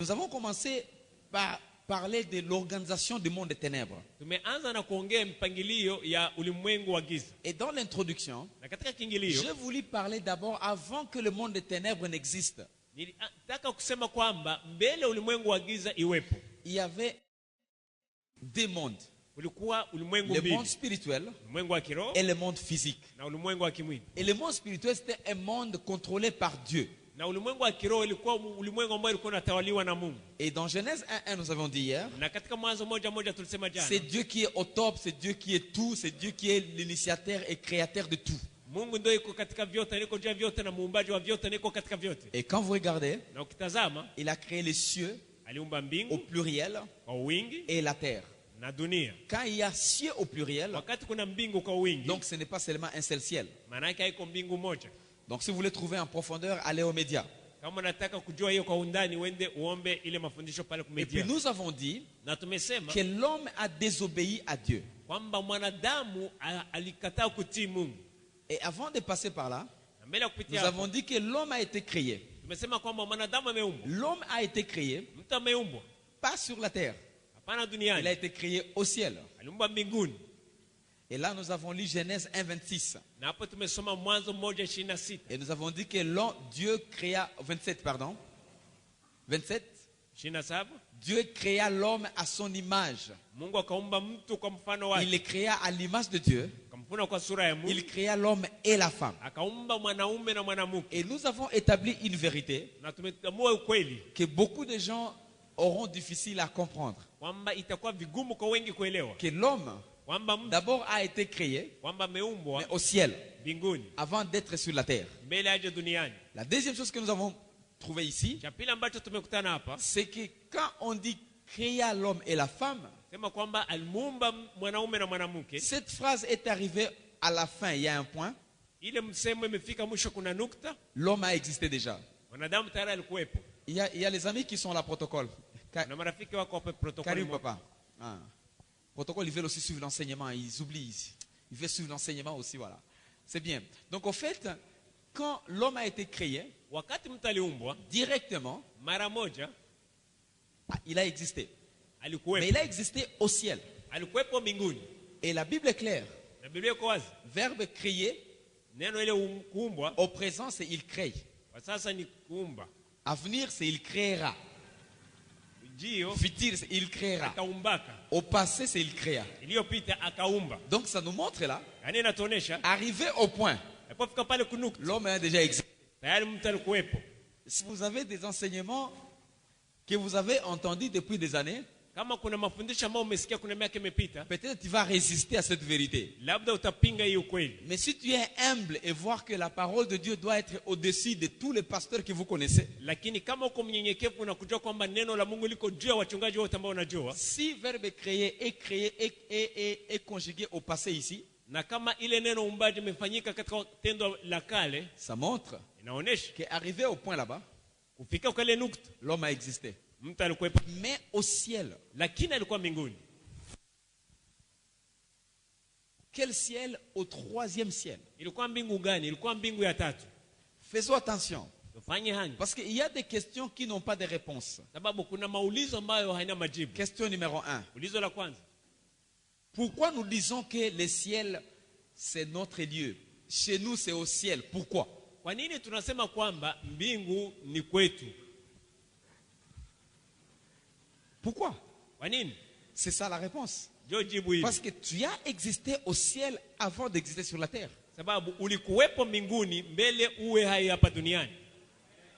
Nous avons commencé par parler de l'organisation du monde des ténèbres. Tumeanza na kuongea mpangilio ya ulimwengu wa giza. Et dans l'introduction, Na katika kiingilio, je voulais parler d'abord avant que le monde des ténèbres n'existe. nilitaka kusema kwamba mbele ulimwengu wa giza iwepo, Il y avait deux mondes. ulikuwa ulimwengu Le mbili, monde spirituel ulimwengu wa kiroho et le monde physique. na ulimwengu wa kimwili. Et le monde spirituel, c'était un monde contrôlé par Dieu. Na ulimwengu wa kiroho ilikuwa ulimwengu ambao ulikuwa unatawaliwa na Mungu. Et dans Genèse 1:1, nous avons dit hier, Na katika Mwanzo moja tulisema jana, c'est Dieu qui est au top, c'est Dieu qui est tout, c'est Dieu qui est l'initiateur et créateur de tout. Mungu ndio yuko katika vyote, niko juu ya vyote, na muumbaji wa vyote, niko katika vyote. Et quand vous regardez, Na ukitazama, il a créé les cieux aliumba au mbingu pluriel kwa wingi et la terre. na dunia. Quand il y a cieux au pluriel, Wakati kuna mbingu kwa wingi, donc ce n'est pas seulement un seul ciel. maana yake haiko mbingu moja. Donc si vous voulez trouver en profondeur, allez aux médias. Kama unataka kujua hiyo kwa undani, uende uombe ile mafundisho pale Et puis kumedia. nous avons dit Na tumesema que l'homme a désobéi à Dieu. kwamba mwanadamu alikataa kutii Mungu. Et avant de passer par là, Na mbele ya nous kupitia avons hapo, dit que l'homme a été créé. tumesema kwamba mwanadamu ameumbwa. L'homme a été créé Mtu ameumbwa pas sur la terre. hapana Il a duniani, été créé au ciel. aliumbwa mbinguni. Et là, nous avons lu Genèse 1:26. Na hapo tumesoma Mwanzo 1:26. Et nous avons dit que Dieu créa, 27, pardon. 27. 27, Dieu créa l'homme à son image. Mungu akaumba mtu kwa mfano wake, Il le créa à l'image de Dieu. akamfuna kwa sura ya Mungu, Il créa l'homme et la femme. akaumba mwanaume na mwanamke. Et nous avons établi une vérité Na tumetambua ukweli que beaucoup de gens auront difficile à comprendre. kwamba itakuwa vigumu kwa wengi kuelewa Que l'homme, kwamba mtu d'abord, a été créé kwamba ameumbwa mais au ciel mbinguni avant d'être sur la terre. mbele aje duniani. La deuxième chose que nous avons trouvée ici, Cha pili ambacho tumekutana hapa, c'est que quand on dit créa l'homme et la femme, sema kwamba alimuumba mwanaume na mwanamke. cette phrase est arrivée à la fin. Il y a un point. Ile msemo imefika mwisho, kuna nukta. L'homme a existé déjà. Mwanadamu tayari alikuwepo. Il y a les amis qui sont à la protocole. Na marafiki wako hapo protokoli. Karibu papa. Ah. Protocole, ils veulent aussi suivre l'enseignement. Ils oublient. Ils veulent suivre l'enseignement aussi, voilà. C'est bien. Donc au fait, quand l'homme a été créé, Wakati mtu aliumbwa directement, mara moja il a existé. Mais alikuwepo. il a existé au ciel. Alikuwepo mbinguni. Et la Bible est claire. Na Biblia iko wazi. Verbe créer, Neno ile kuumbwa au présent, c'est il crée. kwa sasa ni kuumba. À venir, c'est il créera. Ujio Futur, c'est il créera. akaumbaka. Au passé, c'est il créa. Iliyopita akaumba. Donc ça nous montre là, Yaani inatuonesha arrivé au point, alipofika pale kunukta, l'homme a déjà existé. tayari mtu alikuwepo. Si vous avez des enseignements que vous avez entendus depuis des années, Kama kuna mafundisho ambayo umesikia kuna miaka imepita, peut-être tu vas résister à cette vérité. labda utapinga hii ukweli. Mais si tu es humble et voir que la parole de Dieu doit être au-dessus de tous les pasteurs que vous connaissez, Lakini kama uko mnyenyekevu na kujua kwamba neno la Mungu liko juu ya wachungaji wote ambao unajua, si verbe créer est conjugué au passé ici, na kama ile neno uumbaji imefanyika katika tendo la kale, ça montre inaonesha qu'arrivé au point là-bas, kufika kwa ile nukta l'homme a existé. mtu alikuwepo, Mais au ciel, lakini alikuwa mbinguni. quel ciel? Au troisième ciel. Ilikuwa mbingu gani? Ilikuwa mbingu ya tatu. Faisons attention. Tufanye hangi, Parce qu'il y a des questions qui n'ont pas de réponse. sababu kuna maulizo ambayo haina majibu. Question numéro 1. Ulizo la kwanza, Pourquoi nous disons que le ciel, c'est notre lieu? Chez nous, c'est au ciel. Pourquoi? kwa nini tunasema kwamba mbingu ni kwetu? Pourquoi? Kwa nini? C'est ça la réponse. Ndio jibu hili. Parce que tu as existé au ciel avant d'exister sur la terre. Sababu ulikuwepo mbinguni mbele uwe hai hapa duniani.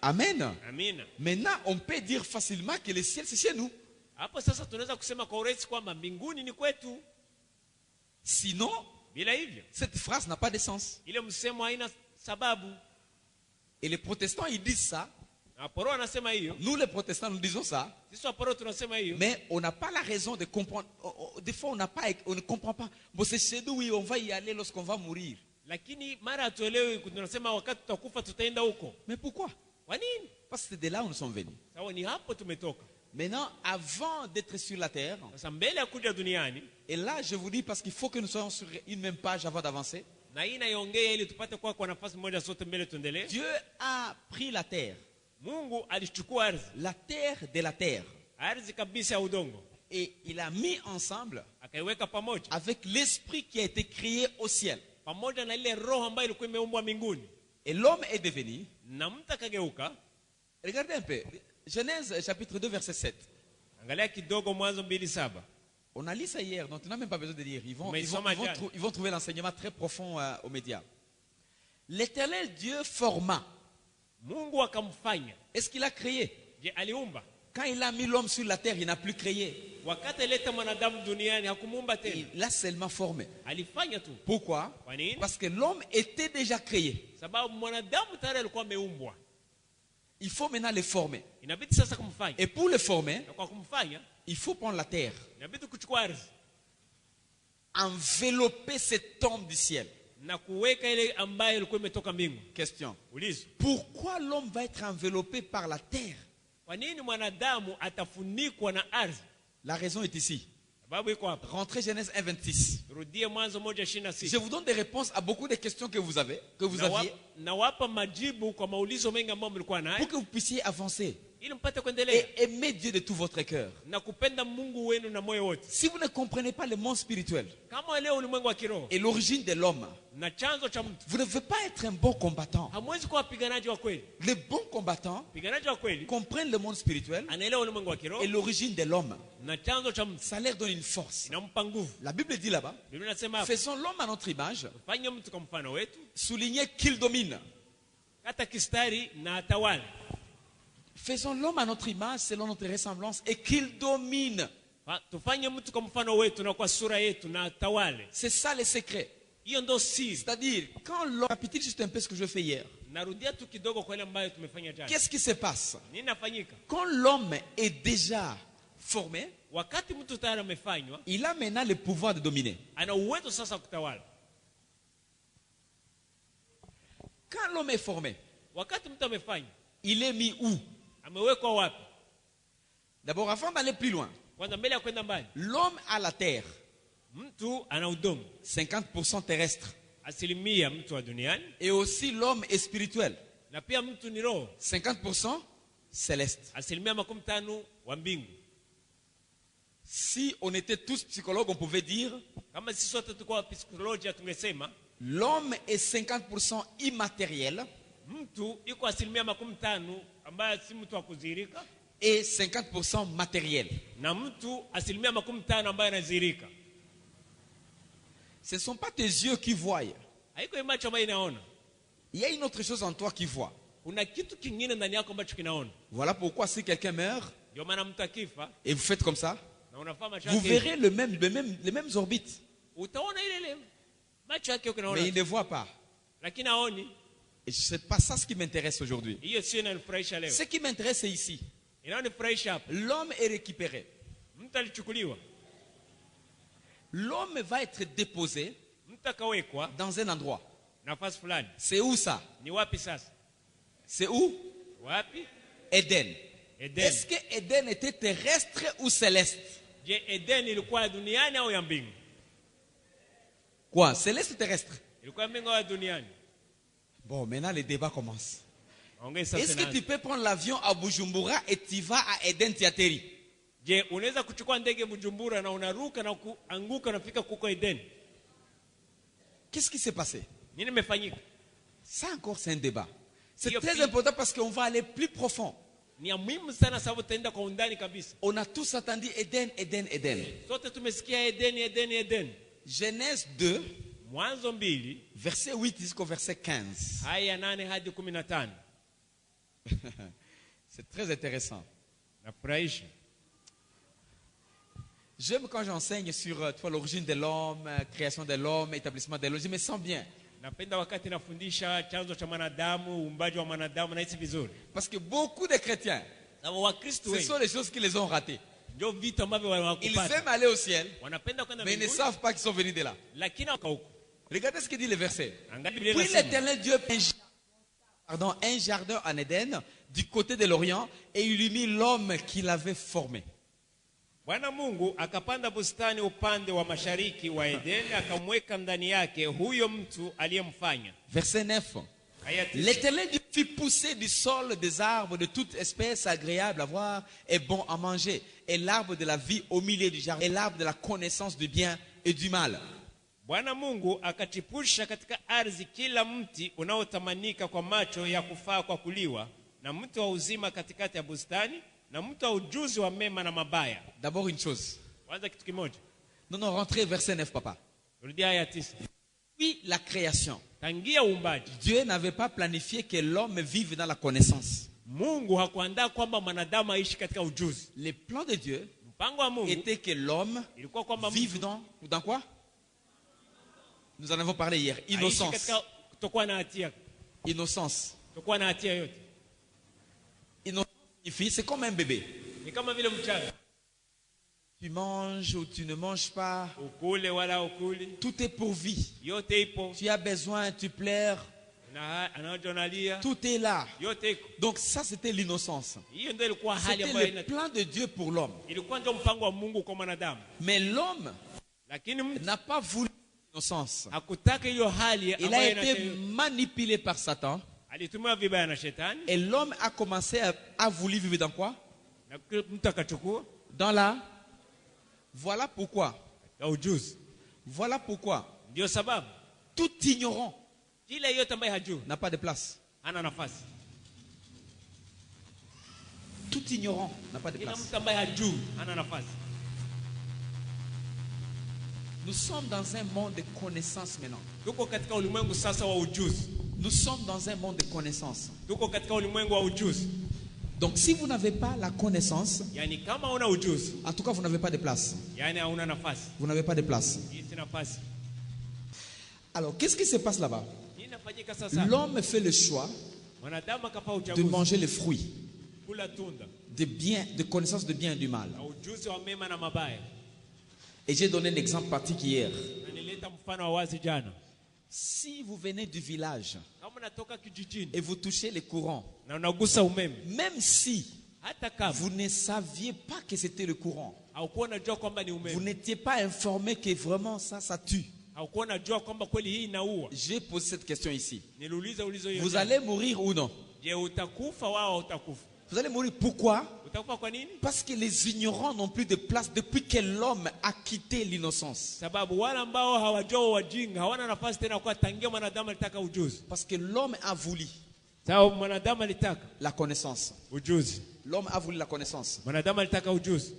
Amen. Amina. Maintenant, on peut dire facilement que le ciel, c'est chez nous. Hapo sasa tunaweza kusema kwa urahisi kwamba mbinguni ni kwetu. Sinon, Bila hivyo, cette phrase n'a pas de sens. ile msemo haina sababu. Et les protestants, ils disent ça. Na Aporo anasema hiyo. Nous, les protestants, nous disons ça. Sisi Aporo tunasema hiyo. Mais on n'a pas la raison de comprendre. Des fois, on ne comprend pas. Bon, c'est chez nous, oui, on va y aller lorsqu'on va mourir. Lakini mara hatuelewi, tunasema wakati tutakufa tutaenda huko. Mais pourquoi? Kwa nini? Parce que c'est de là où nous sommes venus. Sawa, ni hapo tumetoka. Maintenant, avant d'être sur la terre, Sasa mbele ya kuja duniani, et là, je vous dis, parce qu'il faut que nous soyons sur une même page avant d'avancer, na hii naiongea ili tupate kwa nafasi moja sote mbele tuendelee. Dieu a pris la terre. Mungu alichukua ardhi, la terre de la terre, ardhi kabisa ya udongo, et il a mis ensemble akaiweka pamoja avec l'esprit qui a été créé au ciel. pamoja na ile roho ambayo ilikuwa imeumbwa mbinguni, Et l'homme est devenu, na mtu akageuka. regardez un peu, Genèse chapitre 2 verset 7. Angalia kidogo Mwanzo 2:7. On a lu ça hier, donc tu n'as même pas besoin de lire. Mais Ils vont trouver l'enseignement très profond aux médias. L'Éternel Dieu forma. Mungu akamfanya. Est-ce qu'il a créé? Je, aliumba? Quand il a mis l'homme sur la terre, il n'a plus créé. Wakati aleta mwanadamu duniani hakumuumba tena, Il l'a seulement formé. alifanya tu. Pourquoi? Kwa nini? Parce que l'homme était déjà créé. Sababu mwanadamu tayari alikuwa ameumbwa. Il faut maintenant le former. Inabidi sasa kumfanya. Et pour le former, Na kwa kumfanya, il faut prendre la terre, inabidi kuchukua ardhi envelopper cette tombe du ciel. na kuweka ile ambayo ilikuwa imetoka mbingu. Question. Ulizo. Pourquoi l'homme va être enveloppé par la terre? Kwa nini mwanadamu atafunikwa na ardhi? La raison est ici. Sababu iko hapa. Rentrez Genèse 1:26. Rudie Mwanzo Je 1:26. vous donne des réponses à beaucoup de questions que vous aviez, Nawapa majibu kwa maulizo mengi ambayo mlikuwa nayo pour que vous puissiez avancer ili mpate kuendelea et aimer Dieu de tout votre cœur. na kupenda Mungu wenu na moyo wote. Si vous ne comprenez pas le monde spirituel Kama leo ulimwengu wa kiroho et l'origine de l'homme, na chanzo cha mtu, vous ne pouvez pas être un bon combattant. hamwezi kuwa wapiganaji wa kweli. Les bons combattants Mpiganaji wa kweli comprennent le monde spirituel anaelewa ulimwengu wa et kiroho l'origine de l'homme. na chanzo cha mtu, Ça leur donne une force. inampa nguvu. La Bible dit là-bas, Biblia inasema hapa, faisons l'homme à notre image, fanye mtu kwa mfano wetu, soulignez qu'il domine. kata kistari na atawale. Faisons l'homme à notre image selon notre ressemblance et qu'il domine. Tufanye mtu kwa mfano wetu na kwa sura yetu na atawale. C'est ça le secret. Hiyo ndo siri. C'est-à-dire, quand l'homme, répétez juste un peu ce que je fais hier. Narudia tu kidogo kwa ile ambayo tumefanya jana. Qu'est-ce qui se passe? Nini nafanyika? Quand l'homme est déjà formé, Wakati mtu tayari amefanywa, il a maintenant le pouvoir de dominer. ana uwezo sasa kutawala. Quand l'homme est formé, Wakati mtu amefanywa, il est mis où? amewekwa wapi? D'abord, avant d'aller plus loin, Kwanza mbele ya kwenda mbali, l'homme a la terre, mtu ana udongo, 50% terrestre. asilimia mtu wa duniani, Et aussi l'homme est spirituel, na pia mtu ni roho, 50% céleste. asilimia 50 wa mbingu. Si on était tous psychologues, on pouvait dire Kama sisi sote tulikuwa psikolojia, tungesema l'homme est 50% immatériel mtu iko asilimia 50 ambaye si mtu wa kudhihirika, et 50% matériel. na mtu asilimia 50 ambaye anadhihirika. Ce ne sont pas tes yeux qui voient. Haiko macho ambayo inaona, Il y a une autre chose en toi qui voit. kuna kitu kingine ndani yako ambacho kinaona. Voilà pourquoi si quelqu'un meurt Ndio maana mtu akifa et vous faites comme ça, na unafaa macho vous yake, verrez les mêmes orbites, utaona ile macho yake mais unaona, il ne voit pas. lakini haoni. Et ce n'est pas ça ce qui m'intéresse aujourd'hui. Hiyo sio inanifurahisha leo. Ce qui m'intéresse, c'est ici. Inanifurahisha hapa, L'homme est récupéré. mtu alichukuliwa, L'homme va être déposé mtu akawekwa dans un endroit. nafasi fulani. C'est où ça? Ni wapi sasa? C'est où? Wapi? Éden. Eden. Est-ce que Éden était terrestre ou céleste? Je, Eden ilikuwa ya duniani au ya mbingu? Quoi? Céleste ou terrestre? Ilikuwa mbingu au ya duniani? Bon, maintenant le débat commence. Ongea sasa. Est-ce que tu peux prendre l'avion à Bujumbura et tu vas à Éden, tu atterris? Je, unaweza kuchukua ndege Bujumbura na unaruka na kuanguka na kufika kuko Eden? Qu'est-ce qui s'est passé? Nini imefanyika? Ça encore, c'est un débat. C'est Yo, très pi- important parce qu'on va aller plus profond. Ni ya muhimu sana sababu tutaenda kwa undani kabisa. On a tous attendu Éden, Éden, Éden. Sote tumesikia Eden, Eden, Eden. Genèse 2, Mwanzo 2 verset 8 jusqu'au verset 15. aya 8 hadi 15. C'est très intéressant. Nafurahisha. J'aime quand j'enseigne sur l'origine de l'homme, création de l'homme, établissement de l'homme. Je me sens bien. Napenda wakati nafundisha chanzo cha mwanadamu, uumbaji wa mwanadamu, na hisi vizuri. Parce que beaucoup de chrétiens, Sababu Wakristo ce wengi sont les choses qui les ont ratées. ndio vitu ambavyo Ils wanakupata. aiment aller au ciel, Wanapenda kwenda mais ils ne mbinguni, savent pas qu'ils sont venus de là. lakini wako huko. Regardez ce que dit le verset. Angalia Biblia Puis inasema, l'Éternel Dieu un jardin en Éden du côté de l'Orient et il y mit l'homme qu'il avait formé. Bwana Mungu akapanda bustani upande wa mashariki wa Edeni, akamweka ndani yake huyo mtu aliyemfanya. Verset 9. Kayatisa. L'Éternel Dieu fit pousser du sol des arbres de toute espèce agréables à voir et bon à manger, et l'arbre de la vie au milieu du jardin, et l'arbre de la connaissance du bien et du mal. Bwana Mungu akachipusha katika ardhi kila mti unaotamanika kwa macho ya kufaa kwa kuliwa, na mti wa uzima katikati ya bustani, na mti wa ujuzi wa mema na mabaya. D'abord une chose. Kwanza kitu kimoja. Non, rentrez verset 9, papa. Rudia aya 9. Puis la création. Tangia uumbaji, Dieu n'avait pas planifié que l'homme vive dans la connaissance. Mungu hakuandaa kwamba mwanadamu aishi katika ujuzi. Les plans de Dieu Mpango wa Mungu était que l'homme ilikuwa kwamba vive dans quoi? Nous en avons parlé hier. aishi Innocence. katika kutokuwa na hatia. Innocence. Kutokuwa na hatia yote. Innocence signifie, c'est comme un bébé. Ni kama vile mchanga. Tu manges ou tu ne manges pas, Ukule wala ukuli, tout est pourvu. yote ipo. Tu as besoin, tu pleures, Na anajonalia, tout est là. yote iko. Donc ça, c'était l'innocence. Hiyo ndio ilikuwa hali C'était ambayo le plan de Dieu pour l'homme. ilikuwa ndio mpango wa Mungu kwa mwanadamu. Mais l'homme Lakini mtu n'a pas voulu l'innocence. hakutaka hiyo hali Il a ambayo été manipulé par Satan. alitumia vibaya na shetani, Et l'homme a commencé à vouloir vivre dans quoi? na mtu akachukua Dans la... Voilà pourquoi. ya ujuzi. Voilà pourquoi. Ndio sababu Tout ignorant kila yote ambaye hajui n'a pas de place. hana nafasi. Tout ignorant n'a pas de Kila place. mtu ambaye hajui hana nafasi. Nous sommes dans un monde de connaissance maintenant. Tuko katika ulimwengu sasa wa ujuzi. Nous sommes dans un monde de connaissance. Tuko katika ulimwengu wa ujuzi. Donc si vous n'avez pas la connaissance, Yani kama una ujuzi, en tout cas vous n'avez pas de place. yani hauna nafasi. Vous n'avez pas de place. Hii si nafasi. Alors qu'est-ce qui se passe là-bas? Hii inafanyika sasa. L'homme fait le choix Mwanadamu akapa de uchaguzi manger les fruits, kula tunda de connaissance de bien et du mal. na ujuzi wa mema na mabaya. Et j'ai donné un exemple pratique hier. Na nileta mfano wa wazi jana. Si vous venez du village Kama unatoka kijijini et vous touchez les courants, na unagusa umeme, même si hata kama vous ne saviez pas que c'était le courant, haukuwa unajua kwamba ni vous umeme, n'étiez pas informé que vraiment ça tue. haukuwa unajua kwamba kweli hii inaua, J'ai posé cette question ici. niulize ulizo hiyo. Vous allez mourir ou non? Je, utakufa wao utakufa? Vous allez mourir. Pourquoi? Utakufa kwa nini? Parce que les ignorants n'ont plus de place depuis que l'homme a quitté l'innocence. Sababu wale ambao hawajua wajinga hawana nafasi tena kwa tangia mwanadamu alitaka ujuzi. Parce que l'homme a voulu Sababu mwanadamu alitaka la connaissance. ujuzi. L'homme a voulu la connaissance. Mwanadamu alitaka ujuzi.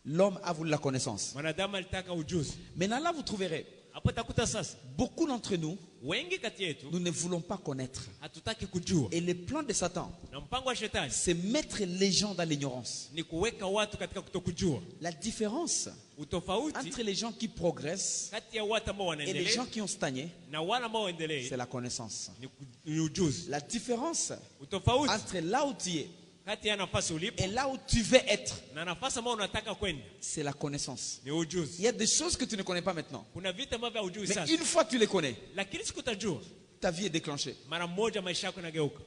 L'homme a voulu la connaissance. Mwanadamu alitaka ujuzi. Maintenant là, vous trouverez, Hapo takuta sasa beaucoup d'entre nous, wengi kati yetu nous ne voulons pas connaître. hatutaki kujua. Et le plan de Satan, Na mpango wa shetani c'est mettre les gens dans l'ignorance. ni kuweka watu katika kutokujua. La différence Utofauti entre les gens qui progressent kati ya watu ambao et les wanaendelea gens qui ont stagné, na wale ambao waendelee c'est la connaissance. ni ujuzi. La différence Utofauti entre là où tu es kati ya nafasi ulipo et là où tu veux être, na nafasi ambayo unataka kwenda c'est la connaissance. ni Il ujuzi. y a des choses que tu ne connais pas maintenant. Kuna vitu ambavyo haujui Mais sasa, une fois que tu les connais, lakini siku utajua, ta vie est déclenchée. mara moja maisha yako yanageuka.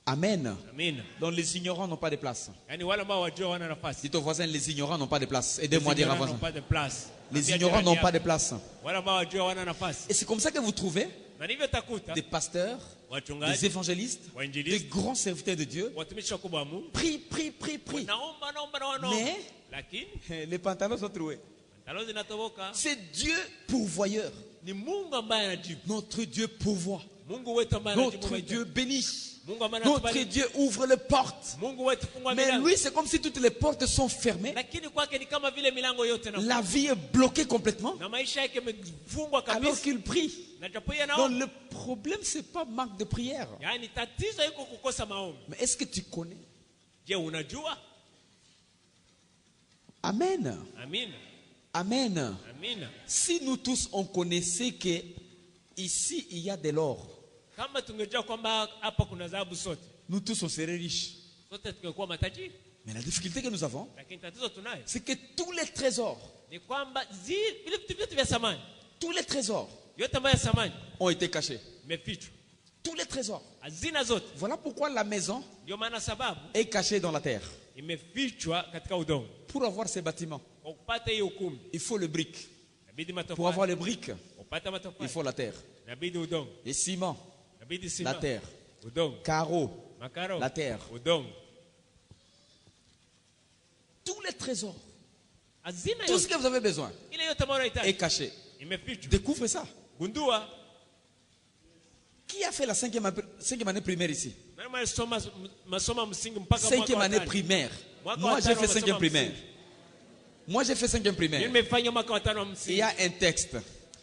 Amen. Amina. Donc les ignorants n'ont pas de place. Yani wale ambao wajua wana nafasi. Dis au voisin, les ignorants n'ont pas de place. Aidez-moi à dire à voisin. Pas de place. Les Ambia ignorants jirani n'ont yako, pas de place. wale ambao wajua wana nafasi. Et c'est comme ça que vous trouvez Na ndivyo takuta des pasteurs, des wachungaji, évangélistes, des wainjilisti, grands serviteurs de Dieu. watumishi wakubwa wa Mungu. Prie. Naomba na wanaomba. Mais Lakini les pantalons sont troués. talo zinatoboka. C'est Dieu pourvoyeur. Ni Mungu ambaye anajibu. Notre Dieu pourvoit. Mungu wetu ambaye anajibu Notre mahitaji. Dieu bénit. Mungu ambaye Notre anatubariki. Dieu ouvre les portes. Mungu wetu fungua Mais milango. lui, c'est comme si toutes les portes sont fermées. Lakini kwake ni kama vile milango yote na La vie est bloquée complètement. na maisha yake yamefungwa Alors kabisa. qu'il prie. Na japo yeye Donc anaomba. le problème, c'est pas manque de prière. Yaani tatizo iko kukosa maombi. Mais est-ce que tu connais? Je, unajua? Amen. Amina. Amen. Amina. Si nous tous, on connaissait que ici, il y a de l'or, Kama tungejua kwamba hapa kuna dhahabu sote, nous tous, on serait riches. sote tungekuwa matajiri. Mais la difficulté que nous avons, Lakini tatizo tunayo c'est que tous les trésors, ni kwamba vile vitu vyote vya samani, tous les trésors yote ambayo ya samani ont été cachés. imefichwa. Tous les trésors. Hazina zote. Voilà pourquoi la maison Ndio maana sababu est cachée dans la terre. imefichwa katika udongo. Pour avoir ces bâtiments, Kwa kupata hiyo ukumbi, il faut le brick. inabidi Pour avoir matofali. les briques, Kupata il matofali, faut la terre. inabidi udongo. Les ciments, inabidi la simama, terre. udongo, Carreau, makaro, la terre. udongo, Tous les trésors, hazina tout ce yote que vous avez besoin ile yote ambayo est unahitaji caché. imefichwa. Découvre ça. Gundua, Qui a fait la cinquième année primaire ici? nani mnasoma masomo msingi mpaka mwaka Cinquième wa année tano? primaire. Mwaka Moi, wa j'ai tano fait wa cinquième masomo primaire. msingi. Moi, j'ai fait cinquième Mimi primaire. nimefanya mwaka wa tano wa Il y msingi. a un texte.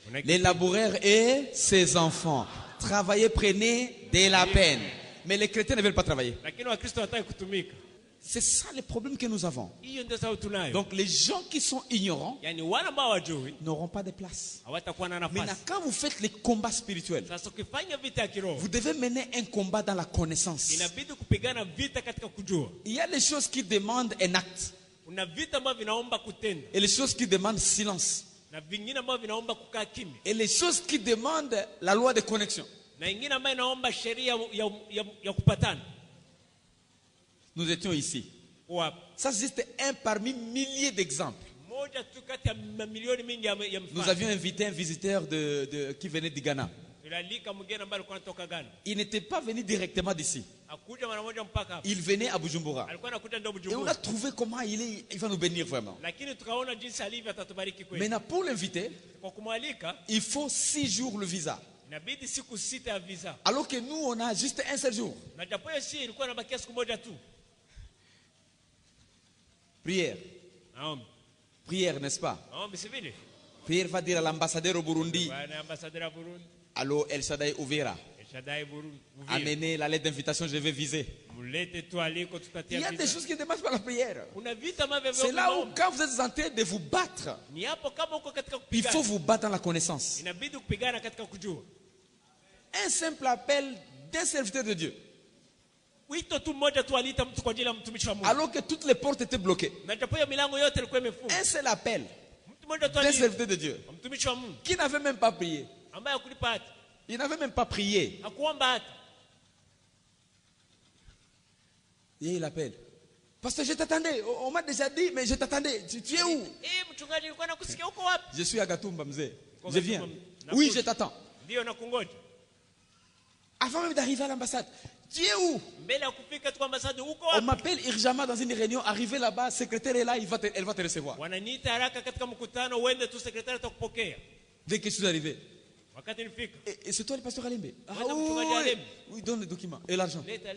Kuna Les laboureurs et ses enfants. Travailler, prenez de la peine. Mais les chrétiens ne veulent pas travailler. Lakini Wakristo hawataki kutumika. C'est ça le problème que nous avons. Hiyo ndio sababu tunayo. Donc les gens qui sont ignorants Yaani wale ambao hawajui n'auront pas de place. hawatakuwa na Maintenant, nafasi. quand vous faites les combats spirituels, Sasa ukifanya vita ya kiroho, vous devez mener un combat dans la connaissance. inabidi kupigana vita katika kujua. Il y a des choses qui demandent un acte Kuna vita ambavyo vinaomba kutenda et les choses qui demandent silence na vingine ambavyo vinaomba kukaa kimya et les choses qui demandent la loi de connexion. na ingine ambayo inaomba sheria ya kupatana. Nous étions ici. Kwa Ça, c'est juste un parmi milliers d'exemples. moja tu kati ya mamilioni mingi ya Nous mfano. avions invité un visiteur qui venait du Ghana. Tulalika mgeni ambaye alikuwa anatoka Ghana. Il n'était pas venu directement d'ici. Hakuja mara moja mpaka hapa. Il venait à Bujumbura. Alikuwa anakuja ndio Et on Bujumbura. a trouvé comment il va nous bénir vraiment. Lakini tukaona jinsi alivyo atatubariki kweli. Maintenant, pour l'inviter, Kwa kumwalika il faut 6 jours le visa. inabidi siku 6 ya visa. Alors que nous, on a juste un seul jour. Na japo hiyo si ilikuwa inabakia siku moja tu. Prière. Naombi. Prière, n'est-ce pas? Naombi si vile. Prière va dire à l'ambassadeur au Burundi, Bwana ambassadeur wa Burundi, allô El Shaddai Ouvera, Shaddai Burundi. amenez la lettre d'invitation, je vais viser. Mulete tu aliko Il y tutatia a des visa. choses qui ne demandent pas la prière. Kuna vita ambavyo C'est là où, vinaomba. quand vous êtes en train de vous battre, Ni hapo kama uko katika il faut kupigana. vous battre dans la connaissance. Inabidi kupigana katika kujua. Un simple appel d'un serviteur de Dieu. Wito tu mmoja tu aliita mtu kwa ajili ya mtumishi wa Mungu. Alors que toutes les portes étaient bloquées. Na japo hiyo milango yote ilikuwa imefungwa. Un seul appel Mtu mmoja tu d'un aliita serviteur de Dieu mtumishi wa Mungu qui n'avait même pas prié. ambaye hakulipa hata. Il n'avait même pas prié. Hakuomba hata. Et il appelle. Parce que je t'attendais. On m'a déjà dit, mais je t'attendais. Tu es où? Mchungaji nilikuwa nakusikia huko wapi? Je suis à Gatumba, mzee. Kwa Je viens. Gatumba, Oui, nakuja. je t'attends. Ndio nakungoja. Avant même d'arriver à l'ambassade. Tu es où? Mbele ya kufika tu ambasadi huko On wapi? m'appelle urgemment dans une réunion. Arrivé là-bas, secrétaire est là, elle va te recevoir. Wananiita haraka katika mkutano, uende tu sekretari atakupokea. Dès que je suis arrivé. Wakati nifika, Et c'est toi le pasteur Alembe? Ah Madame oui, Mchungaji Alembe. oui, donne le document. Et l'argent? leta.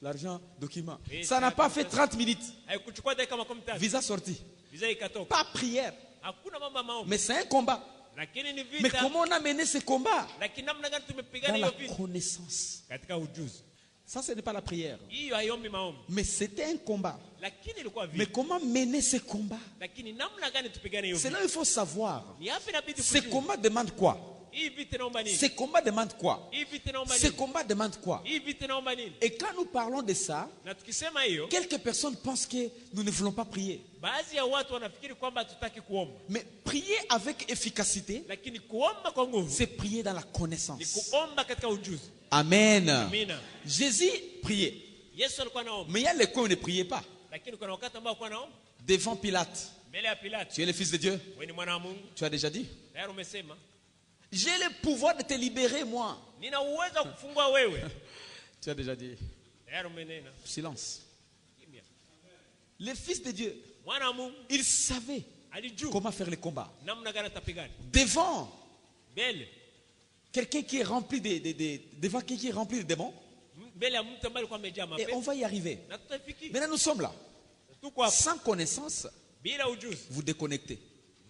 L'argent, document. Et Ça ça, n'a pas ça, fait ça. 30 minutes. Haikuchukua dakika makumi tatu. Visa sorti. Visa ikatoka. Pas prière. Hakuna mambo ya maombi. Mais c'est un combat. Lakini ni Mais vita. comment on a mené ce combat? Lakini namna gani tumepigana Dans hiyo la vita? connaissance. Katika ujuzi. Ça, ce n'est pas la prière. Hiyo haiombi maombi. Mais c'était un combat. Lakini ilikuwa Mais vita. comment mener ce combat? Lakini namna gani tupigane hiyo C'est vita? là où il faut savoir. Ni yapi inabidi Ce kujua? combat demande quoi? Hii vita inaomba nini? Ce combat demande quoi? Hii vita inaomba Ce nini? combat demande quoi? Hii vita inaomba nini? Et quand nous parlons de ça, Na tukisema hiyo, quelques personnes pensent que nous ne voulons pas prier. baadhi ya watu wanafikiri kwamba hatutaki kuomba. Mais prier avec efficacité, Lakini kuomba kwa nguvu c'est prier dans la ni connaissance. kuomba katika ujuzi. Amen. Amina. Jésus priait. Yesu alikuwa anaomba. Mais il y a les coins où il ne priait pas. Lakini kuna wakati ambao alikuwa anaomba Devant Pilate. mbele ya Pilato. Tu es le fils de Dieu. Wewe ni mwana wa Mungu. Tu as déjà dit. Tayari umesema, J'ai le pouvoir de te libérer, moi. nina uwezo wa kufungua wewe. Tu as déjà dit. Tayari umenena. Silence. Kimya. Le fils de Dieu, Mwana wa Mungu il savait alijua comment faire le combat. namna gani atapigana. Devant Mbele. quelqu'un qui est rempli devant quelqu'un qui est rempli de démons. Mbele ya mtu ambaye alikuwa amejaa Et on mapepo. va y arriver. Na tutafikia. Maintenant, nous sommes là. Tuko hapa Sans connaissance, bila ujuzi. vous déconnectez.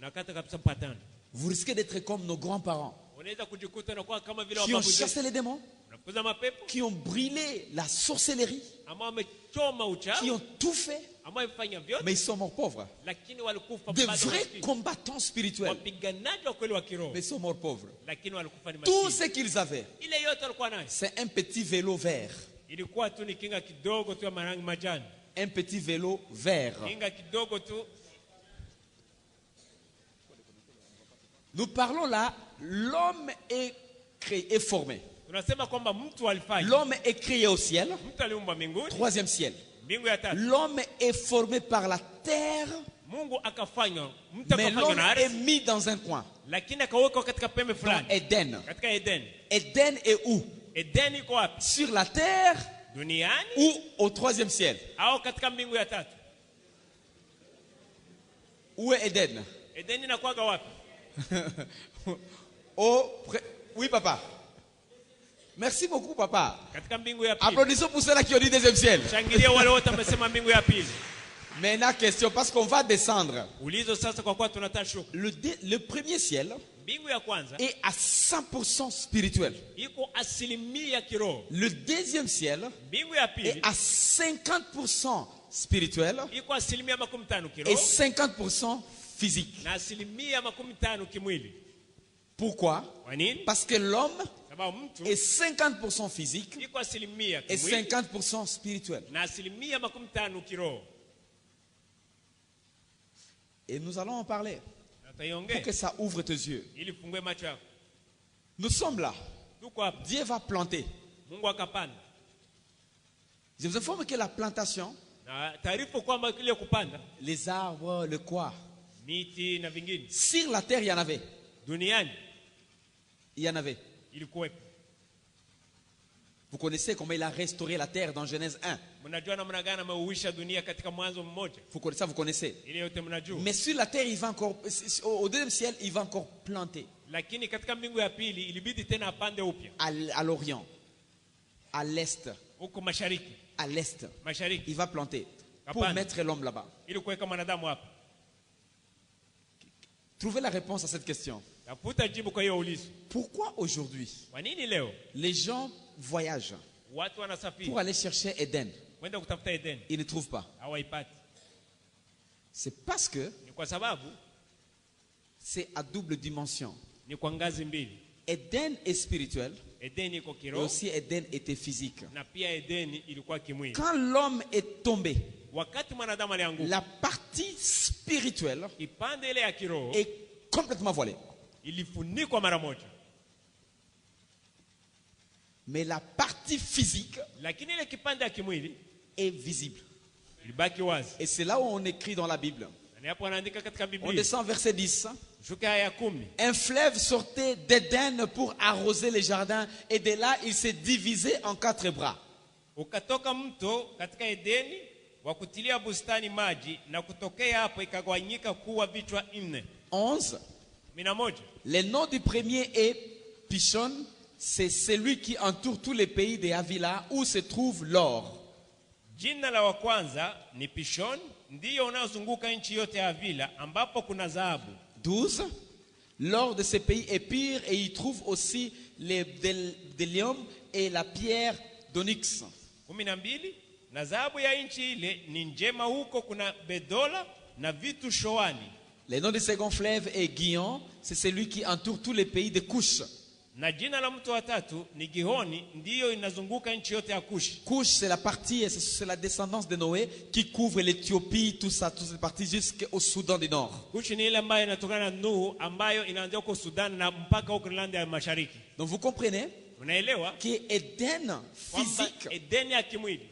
Nakata kabisa mpatano. Vous risquez d'être comme nos grands-parents Unaweza kujikuta na kuwa kama vile qui ont wababu zetu. chassé les démons, Unafukuza mapepo qui ont brûlé la sorcellerie, ambao wamechoma qui uchawi, ont tout fait, ambao wamefanya vyote, mais ils sont morts pauvres. lakini walikufa De bado vrais maskini. combattants spirituels, Wapiganaji wa kweli wa kiroho, mais ils sont morts pauvres. lakini walikufa ni Tout maskini. ce qu'ils avaient, Ile yote walikuwa nayo c'est un petit vélo vert. ilikuwa tu ni kinga kidogo tu ya marangi majani, Un petit vélo vert. kinga kidogo tu. Nous parlons là, l'homme est créé, est formé. Tunasema kwamba mtu alifanya, L'homme est créé au ciel, mtu aliumba mbinguni, troisième ciel. mbingu ya tatu. L'homme est formé par la terre, Mungu akafanywa, mtu mais akafanywa l'homme na est ardhi, mis dans un coin, lakini akawekwa katika pembe dans fulani, Éden. katika Eden. Éden est où? Edeni iko wapi? Sur la terre Duniani ou au troisième ciel? au katika mbingu ya tatu? Où est Éden? Edeni inakuwaga wapi? Oui, papa. Merci beaucoup, papa. Katika mbingu ya pili. Applaudissons pour ceux-là qui ont dit deuxième ciel. Shangilia wale wote wamesema mbingu ya pili. Maintenant, question, parce qu'on va descendre. Ulizo sasa kwa kuwa tunatashuka. Le premier ciel Mbingu ya kwanza est à 100% spirituel. iko asilimia kiroho. Le deuxième ciel Mbingu ya est pili à 50% spirituel iko asilimia 50 et kiroho 50% physique. na asilimia 50 kimwili. Pourquoi? Kwa nini? Parce que l'homme Sababu mtu est 50% physique iko asilimia et kimwili 50% spirituel. na asilimia 50 kiroho. Et nous allons en parler Na pour taiongea que ça ouvre tes yeux. ili fungue macho yako. Nous sommes là. Tuko hapa. Dieu va planter. Mungu akapanda. Je vous informe que la plantation, Na taarifa kwamba kile kupanda les arbres, le quoi, miti na vingine sur la terre, il y en avait. duniani Il y en avait. ilikuwepo. Vous connaissez comment il a restauré la terre dans Genèse 1. Mnajua namna gani ameuisha dunia katika Mwanzo mmoja? Vous connaissez. Ile yote mnajua. Mais sur la terre, il va encore, au deuxième ciel, il va encore planter. Lakini katika mbingu ya pili ilibidi tena apande upya. À l'orient, à l'est, Huko mashariki, à l'est. mashariki Il va planter pour Kapanda. mettre l'homme là-bas. ili kuweka mwanadamu hapa. Trouvez la réponse à cette question. Tafuta jibu kwa hiyo ulizo. Pourquoi aujourd'hui Kwa nini leo les gens voyagent watu wanasafiri pour aller chercher Éden? kwenda kutafuta Edeni Ils ne trouvent pas. hawaipati? C'est parce que Ni kwa sababu c'est à double dimension. ni kwa ngazi mbili. Éden est spirituel Edeni iko et kiroho aussi Éden était physique. na pia Edeni ilikuwa kimwili. Quand l'homme est tombé, Wakati mwanadamu alianguka, la partie spirituelle kipande ile ya kiroho est complètement voilée. ilifunikwa mara moja, Mais la partie physique lakini ile kipande ya kimwili est visible. ilibaki wazi. Et c'est là où on écrit dans la Bible. Na ni hapo anaandika katika On Biblia, descend verset 10. shuka aya 10. Un fleuve sortait d'Éden pour arroser les jardins et de là il s'est divisé en 4 bras. Ukatoka mto katika Edeni wa kutilia bustani maji, na kutokea hapo ikagawanyika kuwa vichwa 4. 11. 11. Le nom du premier est Pishon. C'est celui qui entoure tous les pays de Havila où se trouve l'or. Jina la wa kwanza ni Pishon, ndiyo unaozunguka nchi yote ya Havila ambapo kuna dhahabu. 12. L'or de ce pays est pur et il trouve aussi les bdellium et la pierre d'onyx. 12. Na dhahabu ya nchi ile ni njema, huko kuna bedola na vitu shoani. Le nom du second fleuve est Guion. C'est celui qui entoure tous les pays de Cush. Na jina la mtu wa tatu ni Gihoni, ndiyo inazunguka nchi yote ya Kushi. Cush, c'est la partie, c'est la descendance de Noé qui couvre l'Éthiopie, tout ça, toute cette partie jusqu'au Soudan du Nord. Kushi ni ile ambayo inatokana na Nuhu, ambayo inaanzia huko Sudan na mpaka huko Irlanda ya Mashariki. Donc vous comprenez Unaelewa que Éden kwamba physique, Edeni ya kimwili,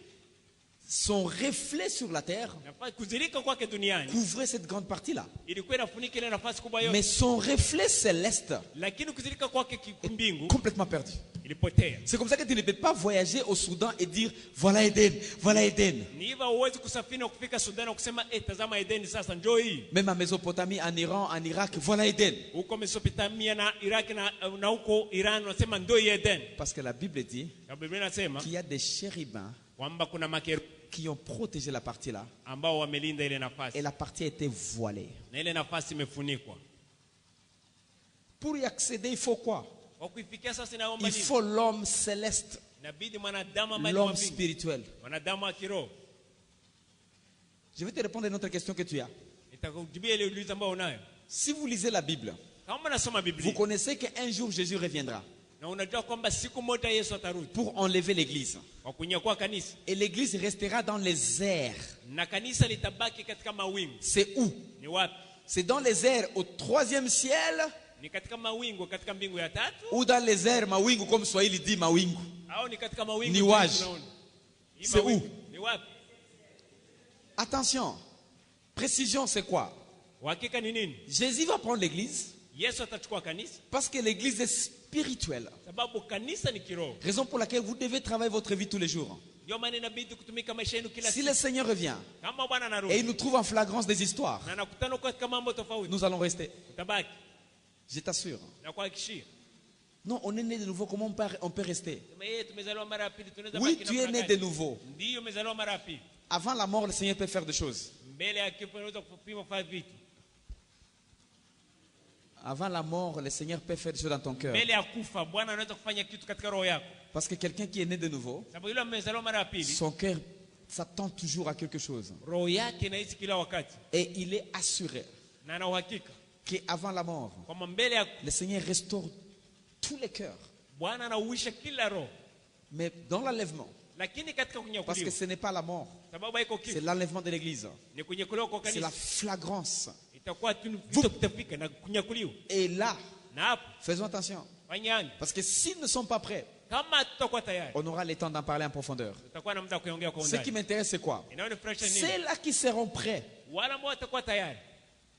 son reflet sur la terre, nafasi kuzilika kwake duniani couvrait cette grande partie-là. ilikuwa inafunika ile nafasi kubwa yote, Mais son reflet céleste lakini kuzilika kwake kimbingu complètement perdu. ilipotea. C'est comme ça que tu ne peux pas voyager au Soudan et dire voilà Éden, voilà Éden. Ni hivyo huwezi kusafiri na kufika Sudan na kusema tazama Edeni sasa njoo hii. Même en Mésopotamie, en Iran, en Irak, voilà Éden. Huko Mesopotamia na Iraq na huko Iran wanasema ndio hii Edeni. Parce que la Bible dit Na Biblia inasema qu'il y a des chérubins kwamba kuna makerubi qui ont protégé la partie là ambao wamelinda ile et nafasi, la partie a été voilée. na ile nafasi imefunikwa. Pour y accéder, il faut quoi? Kwa kuifikia sasa inaomba Il nini? faut l'homme céleste, Inabidi mwanadamu ambaye ni l'homme wa mbingu, spirituel. mwanadamu wa kiroho. Je vais te répondre à une autre question que tu as. Nitakujibia ile ulizo ambao unayo. Si vous lisez la Bible, Kama unasoma vous Biblia connaissez qu'un jour Jésus reviendra na unajua kwamba siku moja Yesu atarudi pour enlever l'église. kwa kunyakua kanisa, Et l'église restera dans les airs. na kanisa litabaki katika mawingu. C'est où? Ni wapi? C'est dans les airs au 3e ciel Ni katika mawingu katika mbingu ya tatu, ou dans les airs mawingu comme Swahili dit mawingu? au ni katika mawingu? Ni wapi? Tunaona. Hii C'est mawingu, où? Ni wapi? Attention, précision c'est quoi? Uhakika ni nini? Jésus va prendre l'église Yesu atachukua kanisa Parce que l'église est spirituelle. sababu kanisa ni kiroho. Raison pour laquelle vous devez travailler votre vie tous les jours. Ndio maana inabidi kutumika maisha yenu kila Si siku. le Seigneur revient Kama Bwana et anarudi il nous trouve en flagrance des histoires, na nakutana katika mambo tofauti, nous allons rester. utabaki Je t'assure. na kuhakikishia. Non, on est né de nouveau. Comment on peut rester? Sema yeye tumezaliwa mara ya pili, tunaweza Oui, baki tu na es namna né gani? de nouveau. Ndio umezaliwa mara ya pili. Avant la mort, le Seigneur peut faire des choses. Mbele ya kifo unaweza kupima kufanya vitu. Avant la mort, le Seigneur peut faire des choses dans ton cœur. Mbele ya kufa Bwana anaweza kufanya kitu katika roho yako. Parce que quelqu'un qui est né de nouveau, Sababu yule amezaliwa mara ya pili, son cœur s'attend toujours à quelque chose. roho yake inahisi kila wakati Et il est assuré na ana uhakika qu'avant la mort, kwamba mbele ya le Seigneur restaure tous les cœurs. Bwana anauisha kila roho. Mais dans l'enlèvement, Lakini katika parce que kunyakuliwa, ce n'est pas la mort, sababu haiko c'est kitu, l'enlèvement de l'église. ni kunyakuliwa kwa C'est la kanisa, flagrance. itakuwa tu vitu vitafika na kunyakuliwa. Et là, Na hapo faisons attention. fanyani, Parce que s'ils ne sont pas prêts, kama tutakuwa tayari, on aura le temps d'en parler en profondeur. tutakuwa na muda wa kuongea kwa Ce qui undani. m'intéresse, c'est quoi? Inaonifurahisha nini? Ceux-là qui seront prêts, Wale ambao watakuwa tayari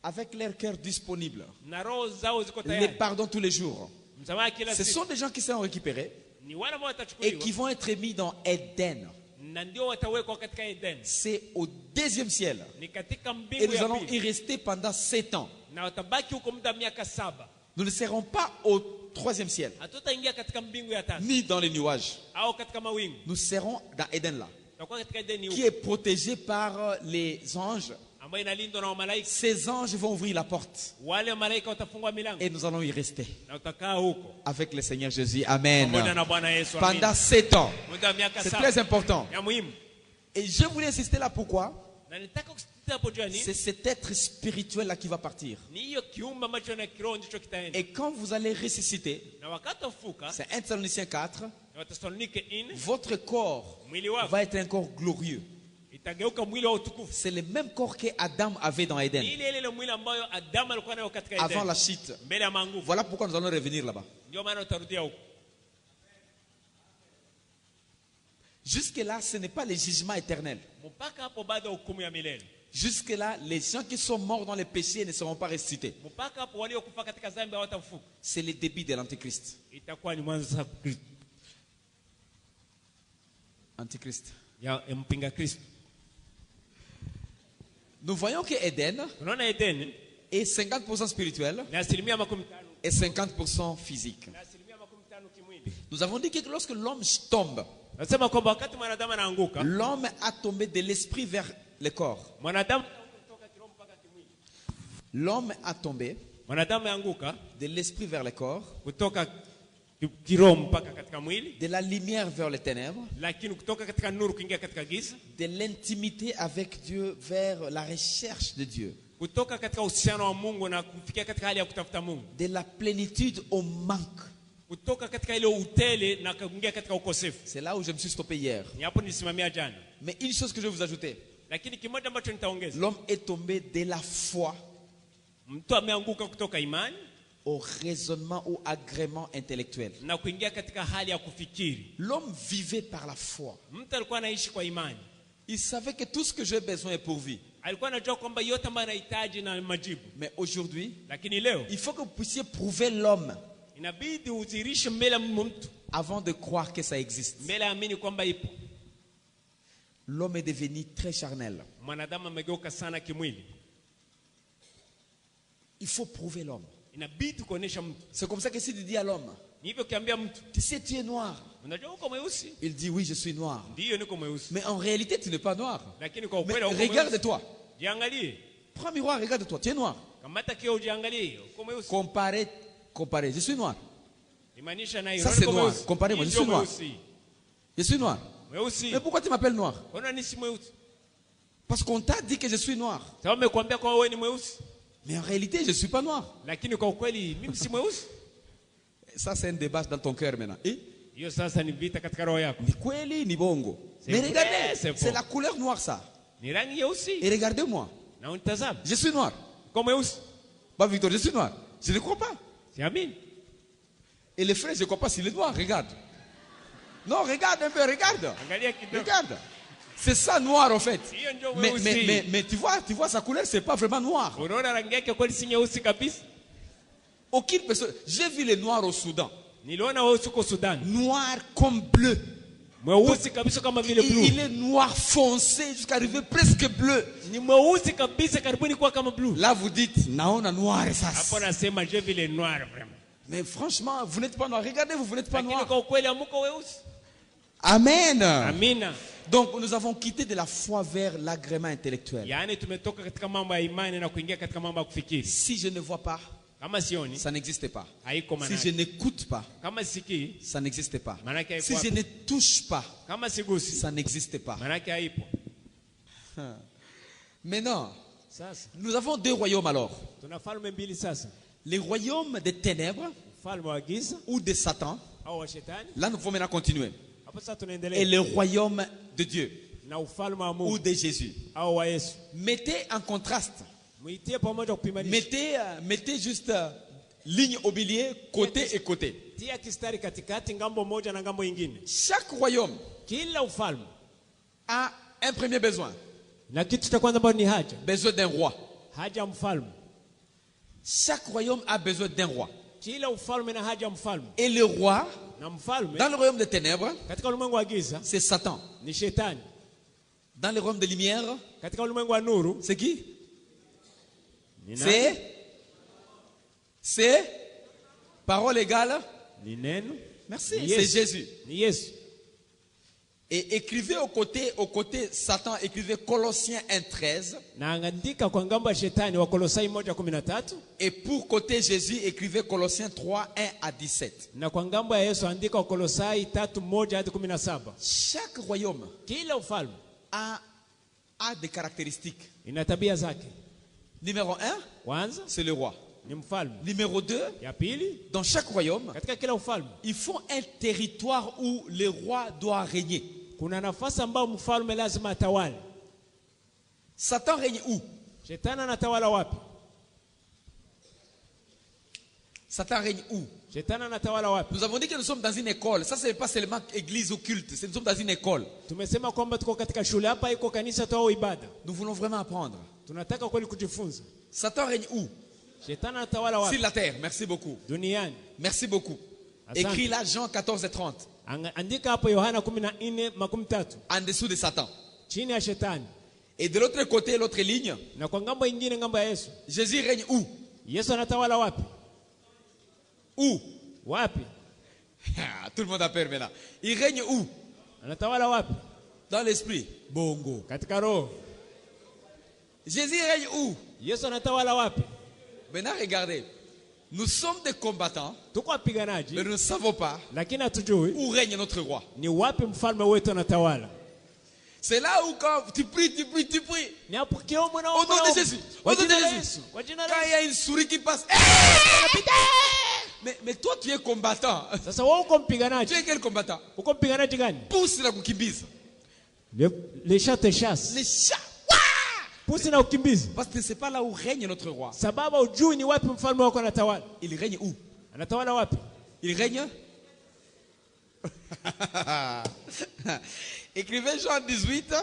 avec leur cœur disponible, na roho zao ziko les tayari, pardons tous les jours. msamaha kila Ce siku, sont des gens qui seront récupérés ni wale ambao et watachukuliwa qui vont être mis dans Éden. na ndio watawekwa katika Eden, C'est au deuxième ciel. ni katika Et mbingu nous ya allons pili, y rester pendant 7 ans. na watabaki huko muda wa miaka 7. Nous ne serons pas au troisième ciel, Hatutaingia katika mbingu ya tatu ni dans les nuages. au katika mawingu, Nous serons dans Éden là, tutakuwa katika Edeni qui huko est protégé par les anges. ambayo inalindwa na malaika. Ces anges vont ouvrir la porte Wale malaika watafungua milango et nous allons y rester na utakaa huko avec le Seigneur Jésus. Amen. pamoja na Bwana Yesu. Pendant Amina. 7 ans. Muda wa miaka C'est 7 très important. ya muhimu, Et je voulais insister là pourquoi? na nitaka kusisitiza hapo juu ya nini? C'est cet être spirituel là qui va partir. Ni hiyo kiumbe ambacho na kiroho ndicho kitaenda, Et quand vous allez ressusciter, na wakati ufuka c'est 1 Thessaloniciens 4, na Wathesalonike 4, votre corps mwili wako va être un corps glorieux. itageuka mwili wa utukufu. C'est le même corps que Adam avait dans Ni Éden ile ile mwili ambayo Adamu alikuwa nayo katika avant Eden, la chute. mbele ya maanguko. Voilà pourquoi nous allons revenir là-bas. Ndio maana utarudia huko. Jusque-là, ce n'est pas le jugement éternel. Mpaka hapo bado hukumu ya milele. Jusque-là, les gens qui sont morts dans les péchés ne seront pas ressuscités. Mpaka hapo waliokufa katika dhambi hawatafufuka. C'est le début de l'Antichrist. Itakuwa ni mwanzo sasa Antichrist. ya mpinga Kristo. Nous voyons que Éden Tunaona Edeni est 50% spirituel ni 50% et 50% physique. na 50% kimwili. Nous avons dit que lorsque l'homme tombe, Nasema kwamba wakati mwanadamu anaanguka, l'homme a tombé de l'esprit vers le corps. mwanadamu kutoka kiroho mpaka kimwili. L'homme a tombé Mwanadamu ameanguka de l'esprit vers le corps, kutoka kiroho mpaka katika mwili, de la lumière vers les ténèbres, lakini kutoka katika nuru kuingia katika giza, de l'intimité avec Dieu vers la recherche de Dieu, kutoka katika uhusiano wa Mungu na kufikia katika hali ya kutafuta Mungu, de la plénitude au manque. kutoka katika ile utele na kuingia katika ukosefu. C'est là où je me suis stoppé hier. Ni hapo nilisimamia jana, Mais une chose que je vais vous ajouter, lakini kimoja ambacho nitaongeza, l'homme est tombé de la foi mtu ameanguka kutoka imani au raisonnement ou agrément intellectuel. na kuingia katika hali ya kufikiri. L'homme vivait par la foi. Mtu alikuwa anaishi kwa imani, Il savait que tout ce que j'ai besoin est pourvu. alikuwa anajua kwamba yote ambayo anahitaji na majibu. Mais aujourd'hui, Lakini leo il faut que vous puissiez prouver l'homme inabidi udhihirishe mbele ya mtu, avant de croire que ça existe. mbele aamini kwamba ipo. L'homme est devenu très charnel. Mwanadamu amegeuka sana kimwili, Il faut prouver l'homme. inabidi kuonesha mtu. C'est comme ça que si tu dis à l'homme, Ni hivyo ukiambia mtu, tu sais, tu es noir. unajua uko mweusi, Il dit, oui, je suis noir. ndiyo niko mweusi, Mais en réalité, tu n'es pas noir. lakini kwa Mais ukweli uko mweusi. regarde-toi. Jiangalie, Prends un miroir, regarde-toi. Tu es noir. kamata kioo ujiangalie, uko mweusi. Comparez. Je suis noir. Imaanisha na hiyo, Ça, c'est uko noir. mweusi. Comparez-moi, je Ndio suis noir. mweusi. Je suis noir. Mweusi. Mais pourquoi tu m'appelles noir? Mbona ni si mweusi? Parce qu'on t'a dit que je suis noir. Sababu nimekuambia kwa wewe ni mweusi, Mais en réalité, je ne suis pas noir. lakini kwa ukweli mimi si mweusi. Ça, c'est un débat dans ton cœur maintenant. Et Hiyo sasa ni vita katika roho yako. ni kweli, ni bongo. C'est Mais vrai, regardez, c'est c'est faux. la couleur noire ça. Ni rangi nyeusi. Et regardez-moi. Na unitazama. Je suis noir. Kwa mweusi. Bah Victor, je suis noir. Je ne crois pas. Siamini. Et les frères, je ne crois pas s'il est noir. Regarde. Non, regarde un peu, regarde. Angalia kidogo. Regarde. C'est ça noir en fait. Hiyo ndio Mais, mweusi. mais tu vois sa couleur, c'est pas vraiment noir. Unaona rangi yake kweli si nyeusi kabisa. Aucune personne. J'ai vu les noirs au Soudan. Niliona weusi uko Sudan. Noir comme bleu. Mweusi kabisa kama vile blue. Il est noir foncé jusqu'à arriver presque bleu. Ni mweusi kabisa karibuni kuwa kama blue. Là vous dites, naona noir et ça. Hapo nasema j'ai vu les noirs vraiment. Mais franchement, vous n'êtes pas noir. Regardez, vous n'êtes pas Lakini noir. kwa ukweli amuko weusi. Amen. Amina. Donc nous avons quitté de la foi vers l'agrément intellectuel. Yaani tumetoka katika mambo ya imani na kuingia katika mambo ya kufikiri. Si je ne vois pas, Kama sioni, ça n'existe pas. haiko Si manake. je n'écoute pas, Kama sikii, ça n'existe pas. manake haiko Si je hapo. ne touche pas, Kama sigusi, ça n'existe pas. manake haipo. Maintenant, Sasa nous avons deux royaumes alors. tuna falme mbili sasa. Les royaumes des ténèbres Ufalme wa giza ou de Satan. au wa shetani. Là, nous pouvons maintenant continuer. Hapo sasa Et tunaendelea le royaume de Dieu na ufalme wa ou Mungu de Jésus. au wa Yesu. Mettez en contraste. Muitie pamoja kupimanisha. Mettez juste ligne au milieu, côté et côté. Tia kistari katikati ngambo moja na ngambo ingine. Chaque royaume Kila ufalme a un premier besoin. na kitu cha kwanza ambacho ni haja. Besoin d'un roi. Haja mfalme. Chaque royaume a besoin d'un roi. Kila ufalme na haja mfalme. Et le roi, Na mfalme dans le royaume des ténèbres, katika ulimwengu wa giza c'est Satan. ni shetani. Dans le royaume de lumière, Katika ulimwengu wa nuru c'est qui? ni nani? C'est parole égale. Ni neno. Merci, Ni c'est Yesu. Jésus. Ni Yesu. Et écrivez au côté Satan, écrivez Colossiens 1:13. Na andika kwa ngambo ya shetani wa Kolosai 1:13 Et pour côté Jésus, écrivez Colossiens 3:1-17. na kwa ngambo ya Yesu andika wa Kolosai 3:1-17. Chaque royaume Kila ufalme a des caractéristiques. ina tabia zake. Numéro 1, Kwanza c'est le roi. ni mfalme. Numéro 2, Ya pili, dans chaque royaume, katika kila ufalme il faut un territoire où le roi doit régner. kuna nafasi ambayo mfalme lazima atawale. Satan règne où? Shetani anatawala wapi? Satan règne où? Shetani anatawala wapi? Nous avons dit que nous sommes dans une école. Ça, ce n'est pas seulement église occulte. Nous sommes dans une école. Tumesema kwamba tuko katika shule hapa, iko kanisa tu au ibada. Nous voulons vraiment apprendre. Tunataka kweli kujifunza. Satan règne où? Shetani anatawala wapi? Sur la terre. Merci beaucoup. Duniani. Merci beaucoup. Asante. Écrit là Jean 14:30. Andika hapo Yohana 14:13. En dessous de Satan. Chini ya shetani. Et de l'autre côté, l'autre ligne, Na kwa ngambo ingine, ngambo ya Yesu. Jésus règne où? Yesu anatawala wapi? Où? Wapi? Tout le monde a peur maintenant. Il règne où? Anatawala wapi? Dans l'esprit. Bongo. Katika roho. Jésus règne où? Yesu anatawala wapi? Maintenant, regardez. Nous sommes des combattants, Tuko wapiganaji, mais nous ne savons pas lakini hatujui où règne notre roi. ni wapi mfalme wetu anatawala. C'est là où quand tu pries, Ni hapo kiombo na au nom de Jésus, au nom de Jésus. Yesu. Kwa jina Quand la il y Yesu. a une souris qui passe, mais toi tu es combattant. Sasa wewe uko Tu mpiganaji. es quel combattant? Uko mpiganaji gani? Pousse la kukimbiza. Les chats te chassent. Les chats. Pusi na ukimbizi. Parce que c'est pas là où règne notre roi. Sababu ujui ni wapi mfalme wako anatawala. Il règne où? Anatawala wapi? Il règne. Écrivez Jean 18.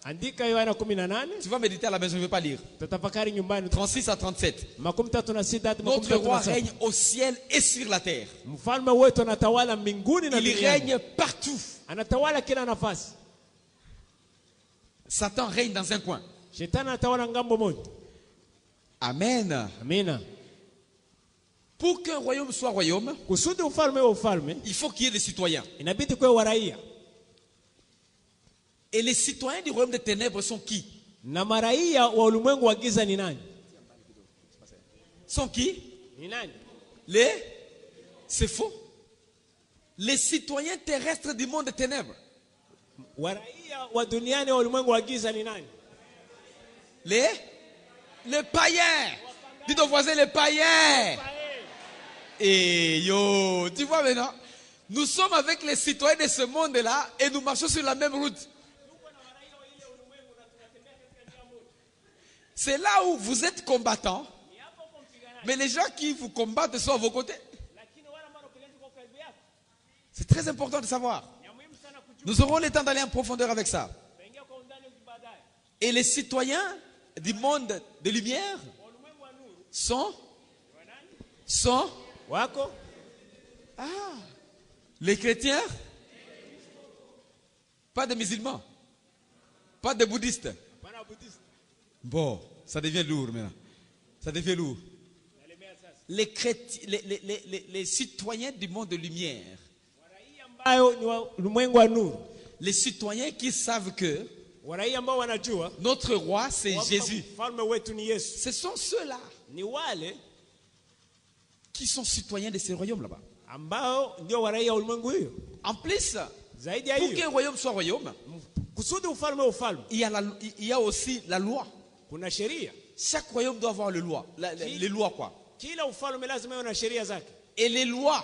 Andika Yohana 18. Tu vas méditer à la maison, je ne vais pas lire. Tatafakari nyumbani. 36 à 37. 36 hadi Notre roi 37. règne au ciel et sur la terre. Mfalme wetu anatawala mbinguni na Il duniani. règne partout. Anatawala kila nafasi. Satan règne dans un coin. Shetani anatawala ngambo moja. Amen. Amina. Pour qu'un royaume soit royaume, Kusudi ufalme wa ufalme, il faut qu'il y ait des citoyens. inabidi kuwe wa raia. Et les citoyens du royaume des ténèbres sont qui? Na maraia wa ulimwengu wa giza ni nani? Sont qui? Ni nani? C'est faux. Les citoyens terrestres du monde des ténèbres. Wa raia wa duniani wa ulimwengu wa giza ni nani? Les païens. Dites aux voisins, les païens. Et yo, tu vois maintenant, nous sommes avec les citoyens de ce monde-là et nous marchons sur la même route. C'est là où vous êtes combattants, mais les gens qui vous combattent sont à vos côtés. C'est très important de savoir. Nous aurons le temps d'aller en profondeur avec ça. Et les citoyens du monde de lumière sont sont wako les chrétiens, pas des musulmans, pas des bouddhistes. hapana Buddhist. Bon, ça devient lourd maintenant. Ça devient lourd. Les citoyens du monde de lumière. Waraia ambayo ni wa ulimwengu wa nuru. Les citoyens qui savent que Waraia ambao wanajua notre roi c'est kwamba Jésus. mfalme wetu ni Yesu. Ce sont ceux-là Ni wale qui sont citoyens de ce royaume là-bas. ambao ndio waraia wa ulimwengu hiyo. En plus, Zaidi ya pour qu'un hiyo, royaume soit royaume, kusudi ufalme wa ufalme, il y a aussi la loi. kuna sheria. Chaque royaume doit avoir les lois quoi. Kila ufalme lazima iwe na sheria zake. Et les lois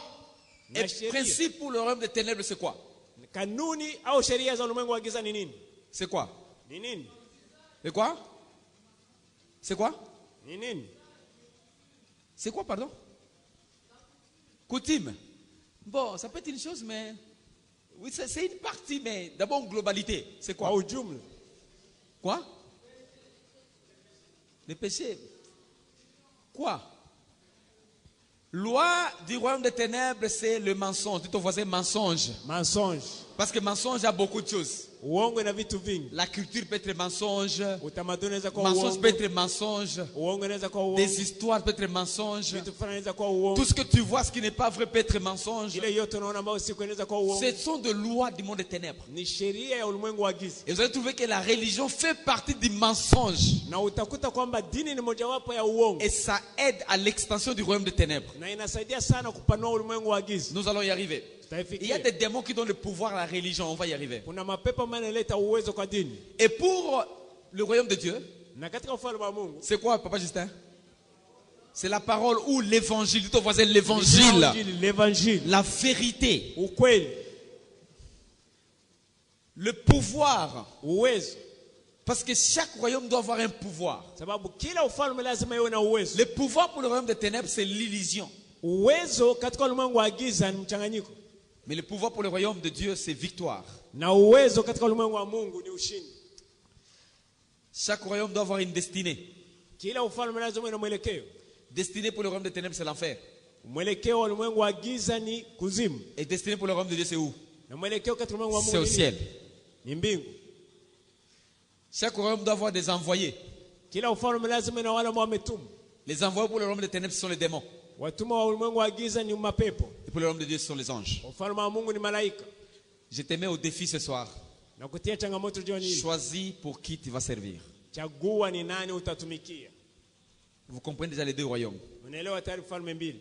Na et sheria. principes pour le royaume des ténèbres, c'est quoi? Kanuni au sheria za ulimwengu wa giza ni nini? C'est quoi? Ni nini? C'est quoi? C'est quoi? Ni nini? C'est quoi, pardon? Coutume. Bon, ça peut être une chose, mais oui, c'est une partie, mais d'abord en globalité. C'est quoi? Kwa ujumla. Quoi? Les péchés. Quoi? Loi du royaume des ténèbres, c'est le mensonge. Dis ton voisin mensonge. Mensonge. Parce que mensonge a beaucoup de choses. Uongo na vitu vingi. La culture peut être mensonge. Utamaduni unaweza kuwa Mensonge uongo. peut être mensonge. Uongo unaweza kuwa uongo. Des histoires peut être mensonge. Vitu fulani inaweza kuwa uongo. Tout ce que tu vois, ce qui n'est pas vrai, peut être mensonge. Ile yote unaona ambayo siku inaweza kuwa uongo. Ce sont des lois du monde des ténèbres. Ni sheria ya ulimwengu wa giza. Et vous allez trouver que la religion fait partie du mensonge. Na utakuta kwamba dini ni mojawapo ya uongo. Et ça aide à l'extension du royaume des ténèbres. Na inasaidia sana kupanua ulimwengu wa giza. Nous allons y arriver. Il y a Tutaifikia. des démons qui donnent le pouvoir à la religion. On va y arriver. Kuna mapepo ambayo yanaleta uwezo kwa dini. Et pour le royaume de Dieu, Na katika ufalme wa Mungu, c'est quoi, Papa Justin? C'est la parole ou l'évangile. Dis ton voisin l'évangile. l'évangile, La vérité. ukweli, Le pouvoir. uwezo. Parce que chaque royaume doit avoir un pouvoir. Sababu kila ufalme lazima iwe na uwezo. Le pouvoir pour le royaume des ténèbres, c'est l'illusion. Uwezo katika ulimwengu wa giza ni mchanganyiko. Mais le pouvoir pour le royaume de Dieu, c'est victoire. Na uwezo katika ulimwengu wa Mungu ni ushindi. Chaque royaume doit avoir une destinée. Kila ufalme lazima uwe na mwelekeo. Destinée pour le royaume des ténèbres, c'est l'enfer. Mwelekeo wa ulimwengu wa giza ni kuzimu. Et destinée pour le royaume de Dieu, c'est où? Na mwelekeo katika ulimwengu wa C'est Mungu au ciel. ni mbingu. Chaque royaume doit avoir des envoyés. Kila ufalme lazima na wale ambao wametumwa. Les envoyés pour le royaume des ténèbres, ce sont les démons. Watumwa wa ulimwengu wa giza ni mapepo. Et pour le royaume de Dieu, ce sont les anges. Ufalme wa Mungu ni malaika. Je te mets au défi ce soir. Na kutia changamoto jioni hii. Choisis pour qui tu vas servir. Chagua ni nani utatumikia. Vous comprenez déjà les deux royaumes. Unaelewa tayari falme mbili.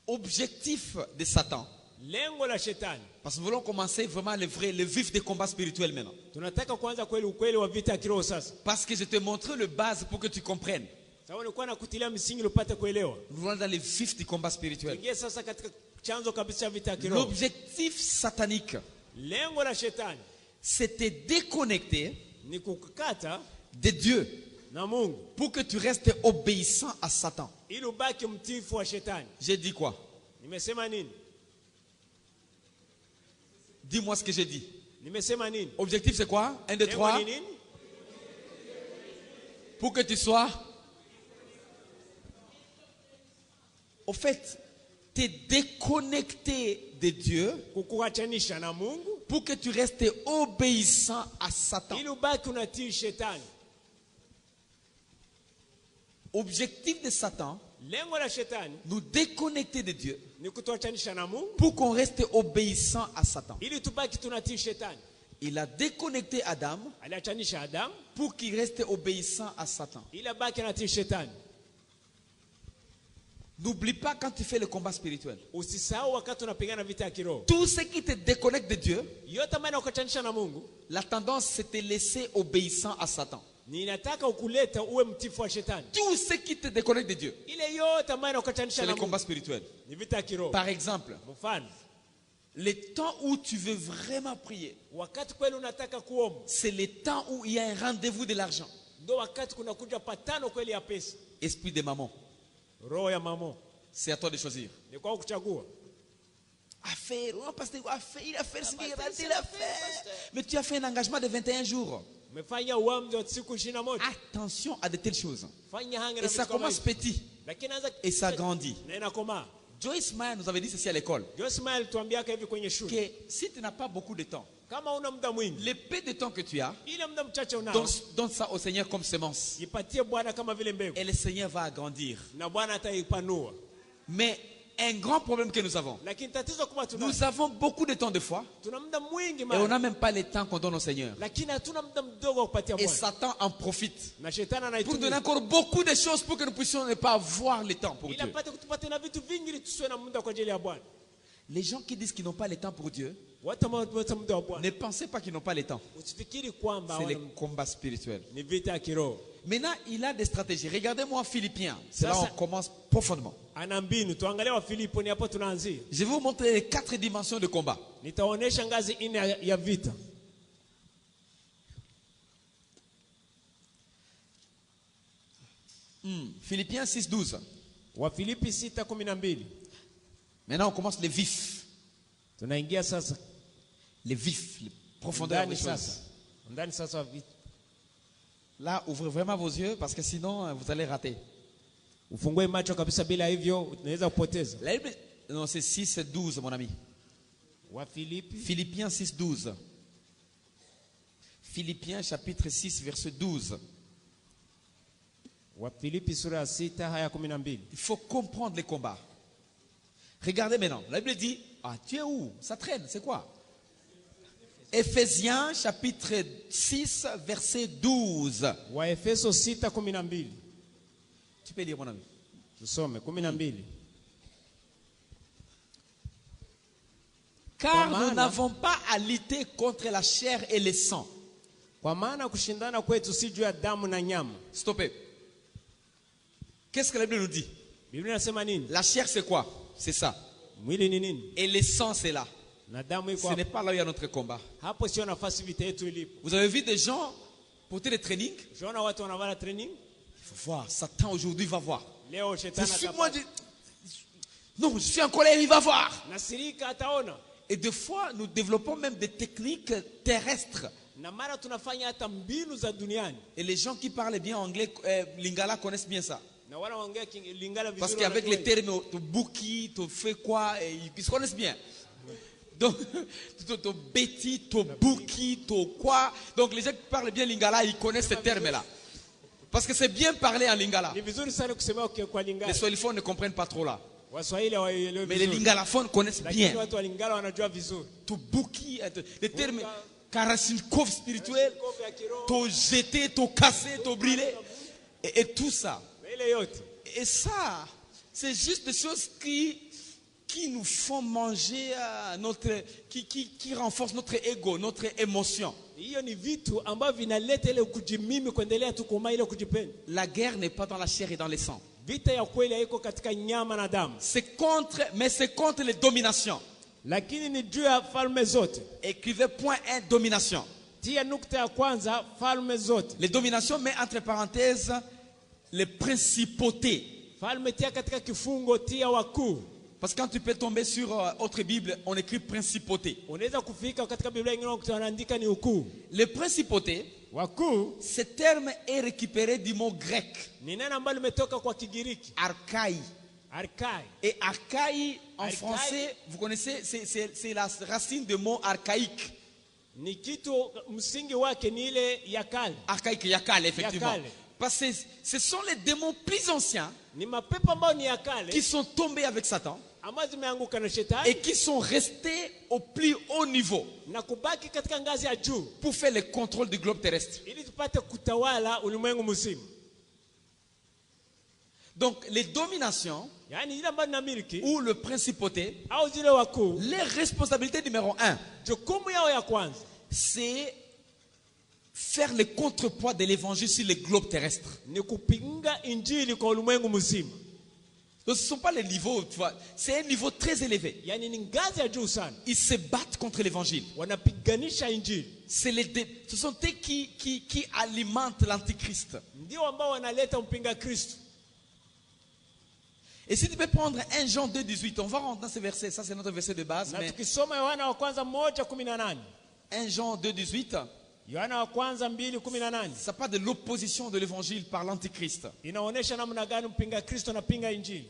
Objectif de Satan. Lengo la shetani. Parce que nous voulons commencer vraiment le vif des combats spirituels maintenant. Tunataka kuanza kweli ukweli wa vita ya kiroho sasa. Parce que je te montre le base pour que tu comprennes. Sababu nilikuwa nakutilia msingi upate kuelewa. Nous voulons dans le vif du combat spirituel. Ingia sasa katika chanzo kabisa cha vita ya kiroho. L'objectif satanique, Lengo la shetani c'est te déconnecter ni kukukata de Dieu na Mungu pour que tu restes obéissant à Satan. ili ubaki mtiifu wa shetani. J'ai dit quoi? Nimesema nini? Dis-moi ce que j'ai dit. Nimesema nini? Objectif c'est quoi? 1, 2, Lengo 3. ni nini? Pour que tu sois. Au fait, te déconnecter de Dieu Kukuachanisha na Mungu pour que tu restes obéissant à Satan. ili ubaki unatii shetani. Objectif de Satan, Lengo la shetani nous déconnecter de Dieu ni kutuachanisha na Mungu pour qu'on reste obéissant à Satan. ili tubaki tunatii shetani. Il a déconnecté Adam Aliachanisha Adamu pour qu'il reste obéissant à Satan. ili abaki anatii shetani. N'oublie pas quand tu fais le combat spirituel. Usisahau wakati unapigana vita ya kiroho. Tout ce qui te déconnecte de Dieu, Yote ambayo inakuachanisha na Mungu, la tendance c'est de te laisser obéissant à Satan. ninataka ukuleta uwe mtifu wa shetani. Tout ce qui te déconnecte de Dieu, Ile yote ambayo inakuachanisha c'est na le combat Mungu spirituel. ni vita ya kiroho. Par exemple, Mfano, le temps où tu veux vraiment prier, wakati kweli unataka kuomba, c'est le temps où il y a un rendez-vous de l'argent. ndio wakati kuna kuja patano kweli ya pesa. Esprit de maman, Roho ya mamo c'est à toi de choisir. ni kwa kuchagua. Affaire, oh, pasteur, affaire, il a fait ce qu'il a fait. Mais tu as fait un engagement de 21 jours. Umefanya uamuzi wa siku 21. Attention à de telles choses. Fanya hange Et na ça vitu kama commence hivi. petit. lakini anaanza et ça grandit. na inakomaa. Joyce Meyer nous avait dit ceci à l'école, Joyce Meyer alituambiaka hivi kwenye shule, que si tu n'as pas beaucoup de temps, kama una muda mwingi, le peu de temps que tu as, ile muda mchache unao, donne ça au Seigneur comme semence. ipatie Bwana kama vile mbegu, Et le Seigneur va agrandir. na Bwana ataipanua. Mais un grand problème que nous avons, Lakini tatizo kubwa tunalo, nous avons beaucoup de temps de foi tuna muda mwingi et on mara, n'a même pas le temps qu'on donne au Seigneur. lakini hatuna muda mdogo wa kupatia Et Bwana, Satan en profite na shetani pour donner anaitumia encore beaucoup de choses pour que nous puissions ne pas avoir le temps pour ili Dieu. apate kutupatia na vitu vingi ili tusiwe na muda kwa ajili ya Bwana. Les gens qui disent qu'ils n'ont pas le temps pour Dieu, Watu ambao wanapata muda wa Bwana, ne pensez pas qu'ils n'ont pas le temps. usifikiri kwamba C'est le hawana- combat spirituel. ni vita ya kiroho. Maintenant, il a des stratégies. Regardez-moi Philippiens. C'est là Ça, où ça- on commence profondément. Ana mbinu, tuangalie wa Filipo, ni hapo tunaanzia. Je vais vous montrer les 4 dimensions de combat. Nitaonesha ngazi 4 ya vita. Philippiens 6:12. Wa Filipi 6:12. Maintenant, on commence les vifs. Tunaingia sasa Les vifs, les profondeurs des ndani choses. sasa. Ndani sasa wa vita. Là, ouvrez vraiment vos yeux parce que sinon, vous allez rater. Ufungue macho kabisa, bila hivyo unaweza kupoteza. La Bible, non, c'est 6:12, mon ami. Wa Filipi Philippiens 6:12. Philippiens chapitre 6, verset 12. Wa Filipi sura ya 6 aya 12. Il faut comprendre les combats. Regardez maintenant. La Bible dit, ah, tu es où? Ça traîne, c'est quoi? Éphésiens chapitre 6, verset 12. Wa Efeso 6:12. Tu peux lire, mon ami. Tusome 12. Car Kwa nous maana- n'avons pas à lutter contre la chair et le sang. Kwa maana kushindana kwetu si juu ya damu na nyama. Stoppez. Qu'est-ce que la Bible nous dit? Biblia inasema nini? La chair, c'est quoi? C'est ça. Mwili ni nini? Et le sang, c'est là. Na damu iko Ce n'est hapo. pas là où il y a notre combat. Hapo sio nafasi vita yetu ilipo. Vous avez vu des gens porter des trainings? Unaona watu wanavala training? Il faut voir. Satan aujourd'hui va voir. Leo Je shetani suis moi. atapata. Non, je suis en colère, il va voir. Nasirika ataona. Et des fois, nous développons même des techniques terrestres. Na mara tunafanya hata mbinu za duniani. Et les gens qui parlent bien anglais, lingala, connaissent bien ça. Na wala waongea Lingala vizuri. Parce qu'avec wanajua les termes, tu bouki, tu fais quoi, et ils se connaissent bien. Donc, tu bêtis, tu bouki, tu quoi. Donc, les gens qui parlent bien lingala, ils connaissent ces termes-là. Parce que c'est bien parler en lingala. Ni vizuri sana kusema kwa Les Lingala. swahiliphones ne comprennent pas trop là. Waswahili hawaelewi Mais les vizuri. lingalaphones connaissent Lakini bien. watu wa Lingala wanajua vizuri. Tu bouki, les termes Karachnikov spirituel, Kofi ya kiroho. tu jeté, tu cassé, tu brûlé. Et tout ça. Na ile yote. Et ça, c'est juste des choses qui nous font manger qui renforcent notre ego, notre émotion. Hiyo ni vitu ambavyo vinaleta ile kujimimi kuendelea tu kumaa ile kujipenda. La guerre n'est pas dans la chair et dans le sang. Vita ya kweli haiko katika nyama na damu. C'est contre les dominations. Lakini ni juu ya falme zote. Écrivez point 1, domination. Tia nukta ya kwanza, falme zote. Les dominations, mais entre parenthèses, les principautés. Falme tia katika kifungo, tia wakuu. Parce que quand tu peux tomber sur autre Bible, on écrit principauté. Unaweza kufika katika Biblia nyingine wanaandika ni ukuu. Les principautés, Wakuu ce terme est récupéré du mot grec, ni neno ambalo limetoka kwa Kigiriki, archaï. arkai. Et archaï, en Archaï. français, vous connaissez, c'est la racine du mot archaïque. Ni kitu msingi wake ni ile ya kale. Archaïque, yakal, effectivement. Yakale. Parce que ce sont les démons plus anciens Ni mapepo ambayo ni ya kale qui sont tombés avec Satan ambazo zimeanguka na shetani et qui sont restés au plus haut niveau na kubaki katika ngazi ya juu pour faire le contrôle du globe terrestre. ili tupate kutawala ulimwengu mzima. Donc, les dominations Yaani ile ambayo inamiliki ou le principauté, au zile wakuu, les responsabilités numéro 1, jukumu yao ya kwanza c'est faire le contrepoids de l'évangile sur le globe terrestre. ni kupinga injili kwa ulimwengu mzima. Donc, ce ne sont pas les niveaux, tu vois, c'est un niveau très élevé. Yaani ni ngazi ya juu sana. Ils se battent contre l'évangile. Wanapiganisha injili. Ce sont eux qui alimentent l'antichrist. Ndio ambao wanaleta mpinga Kristo. Et si tu peux prendre 1 Jean 2,18, on va rentrer dans ce verset, ça c'est notre verset de base, Na mais tukisoma Yohana wa kwanza 1:18. 1 Jean 2,18, Yohana wa kwanza 2:18 Ça parle de l'opposition de l'évangile par l'antichrist. inaonyesha namna gani mpinga Kristo anapinga injili.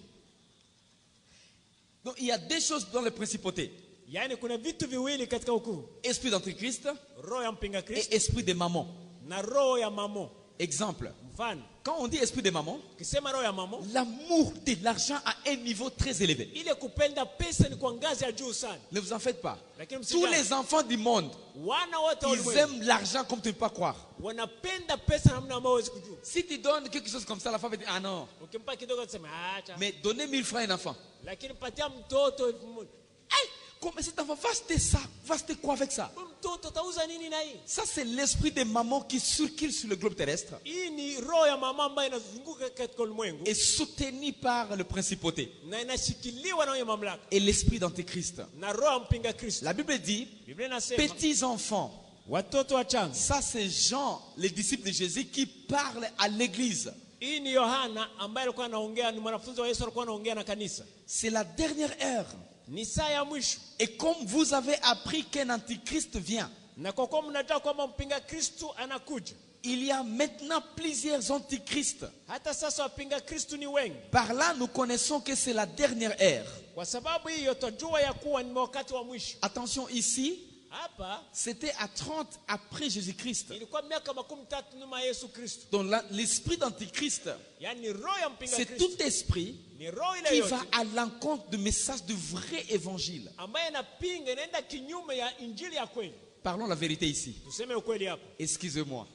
Donc il y a des choses dans les principautés. Yaani kuna vitu viwili katika ukuu. Esprit d'antichrist Roho ya mpinga et Kristo esprit de maman. na roho ya mamo. Exemple. Mfano, Quand on dit esprit de maman, ukisema roho ya mamo, l'amour de l'argent à un niveau très élevé. ile kupenda pesa ni kwa ngazi ya juu sana. Ne vous en faites pas. Lakini Tous msijali. les enfants du monde, Wana wote wa ils ulimwengu aiment l'argent comme tu ne peux pas croire. wanapenda pesa namna ambayo huwezi kujua. Si tu donnes quelque chose comme ça, la femme va dire, ah non. Ukimpa kidogo atasema acha. Mais donner 1000 francs à un enfant. Lakini patia mtoto 1000. Hey, comment cet enfant va acheter ça? Va acheter quoi avec ça? Mtoto tauza nini na hii? Ça, c'est l'esprit des mamans qui circule sur le globe terrestre Hii ni roho ya mama ambayo inazunguka katika ulimwengu et soutenue par le principauté na inashikiliwa na hiyo mamlaka et l'esprit d'antéchrist. na roho ya mpinga Kristo. La Bible dit, Biblia inasema petits enfants. watoto wachanga. Ça, c'est Jean, les disciples de Jésus, qui parlent à l'église. Hii ni Yohana ambaye alikuwa anaongea, ni mwanafunzi wa Yesu, alikuwa anaongea na kanisa. C'est la dernière heure. Ni saa ya mwisho. Et comme vous avez appris qu'un antichrist vient, Na kwa kuwa mnajua kwamba mpinga Kristo anakuja, il y a maintenant plusieurs antichrists. hata sasa wapinga Kristo ni wengi. Par là, nous connaissons que c'est la dernière heure. Kwa sababu hiyo tunajua ya kuwa ni wakati wa mwisho. Attention, ici, Hapa c'était à 30 après Jésus-Christ. ilikuwa miaka 13 nyuma ya Yesu Kristo. Donc l'esprit d'antichrist, Yaani roho ya mpinga c'est Kristo tout esprit ni roho ile qui yote va à l'encontre du message du vrai évangile. ambaye inapinga, inaenda kinyume ya injili ya kweli. Parlons la vérité ici. Tuseme ukweli hapa. Excusez-moi.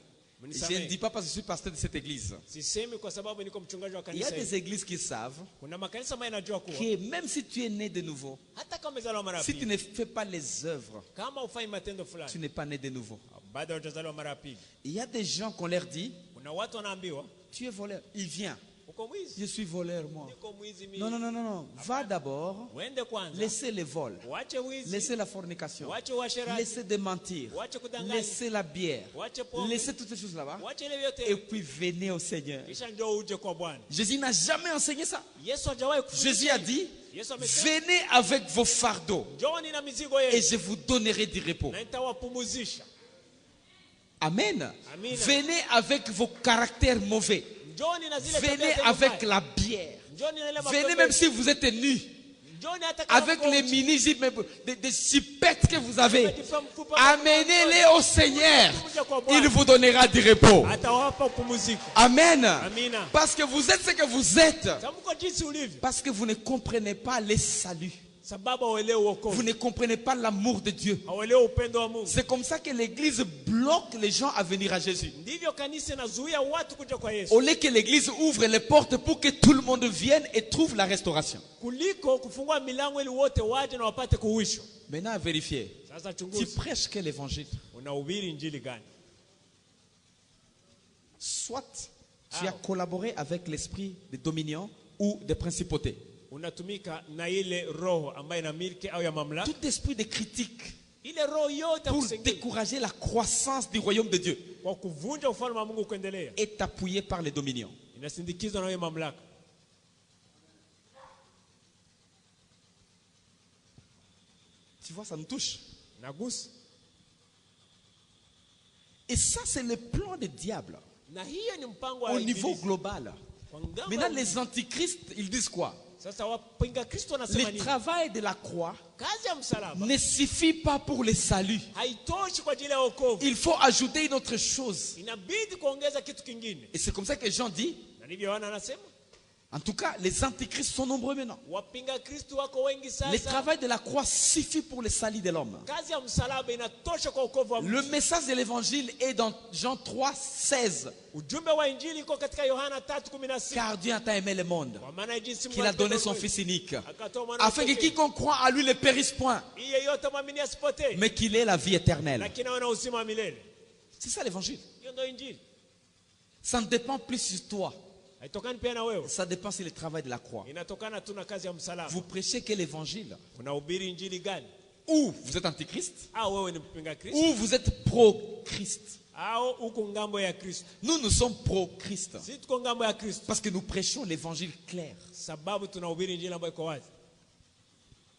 Je Mnisamehe. ne dis pas parce que je suis pasteur de cette église. Sisemi kwa sababu niko mchungaji wa Il y a kanisa des hili. églises qui savent Kuna makanisa ambayo yanajua kuwa que même si tu es né de nouveau, hata kama umezaliwa mara ya si tu pili, ne fais pas les œuvres, kama ufanye matendo tu fulani, n'es pas né de nouveau. bado hujazaliwa mara ya pili. Il y a des gens qu'on leur dit, Kuna watu wanaambiwa tu es voleur. Il vient. uko mwizi. Je suis voleur, moi. Niko mwizi mimi. Non, non, non, non, non. Va d'abord. Uende kwanza. Laissez les vols. Wache wizi. Laissez la fornication. Wache uasherati. Laissez de mentir. Wache kudanganya. Laissez la bière. Wache pombe. Laissez toutes ces choses là-bas. Wache ile Et vyote. puis venez au Seigneur. Kisha njoo uje kwa Bwana. Jésus n'a jamais enseigné ça. Yesu hajawahi Jésus a dit, Yesu amesema, venez avec vos fardeaux njooni na mizigo et yenu je vous donnerai du repos. na nitawapumuzisha. Amen. Amen. Venez avec vos caractères mauvais. Njooni na zile Venez tabia zenu avec mbaya. la bière. Njooni na ile Venez mapembe. même si vous êtes nus. Njooni hata kama Avec mko les uchi. mini-jupes, des chipettes que vous avez. Amenez-les au Seigneur. Il vous donnera du repos. Atawapa pumziko. Amen. Amina. Parce que vous êtes ce que vous êtes. Sasa mko jinsi ulivyo. Parce que vous ne comprenez pas les saluts. Sababu hauelewi Vous wokovu. ne comprenez pas l'amour de Dieu. Hauelewi upendo wa Mungu. C'est comme ça que l'église bloque les gens à venir à Jésus. Ndivyo kanisa inazuia watu kuja kwa Yesu. Au lieu que l'église ouvre les portes pour que tout le monde vienne et trouve la restauration. Kuliko kufungua milango ili wote waje na wapate kuhuishwa. Maintenant, à vérifier. Sasa Tu chunguza. prêches quel évangile? Unahubiri injili gani? Soit tu as collaboré avec l'esprit de dominion ou de principauté. Unatumika na ile roho ambayo ina milki au ya mamlaka. Tout esprit de critique Ile roho yote ya pour kusengenya décourager la croissance du royaume de Dieu kwa kuvunja ufalme wa Mungu kuendelea. est appuyé par les dominions. Inasindikizwa na hiyo mamlaka. Tu vois, ça nous touche. Nagusa. Et ça, c'est le plan du diable Na hiyo ni mpango wa au niveau ibilisi. global. Kwa ngambo Maintenant, ya- les antichrists, ils disent quoi? Sasa wapinga Kristo wanasema Le nini? travail de la croix Kazi ya msalaba ne suffit pas pour le salut. haitoshi kwa ajili ya wokovu. Il faut ajouter une autre chose. Inabidi kuongeza kitu kingine. Et c'est comme ça que Jean dit, Na ndivyo Yohana anasema, en tout cas, les antichrists sont nombreux maintenant. wapinga Kristo wako wengi Le sasa. travail de la croix suffit pour le salut de l'homme. Kazi ya msalaba inatosha kwa wokovu wa Le mtu. message de l'évangile est dans Jean 3, 16. Ujumbe wa injili iko katika Yohana 3:16. Car Dieu a tant aimé le monde Kwa maana jinsi Mungu qu'il a donné alipenda son ulimwengu, Fils unique, akatoa mwana afin que wake pekee, quiconque croit à lui ne périsse point, ili yeyote mwamini asipotee, mais qu'il ait la vie éternelle. lakini awe na uzima wa milele. C'est ça l'évangile. Hiyo ndio injili. Ça ne dépend plus sur toi, Haitokani pia na wewe. ça dépend sur le travail de la croix. Inatokana tu na kazi ya msalaba. Vous prêchez quel évangile? Unahubiri injili gani? Ou vous êtes antichrist, Au wewe ni mpinga Kristo, ou vous êtes pro-Christ. au uko ngambo ya Kristo. Nous sommes pro-Christ. Sisi tuko ngambo ya Kristo Parce que nous prêchons l'évangile clair. sababu tunahubiri injili ambayo iko wazi.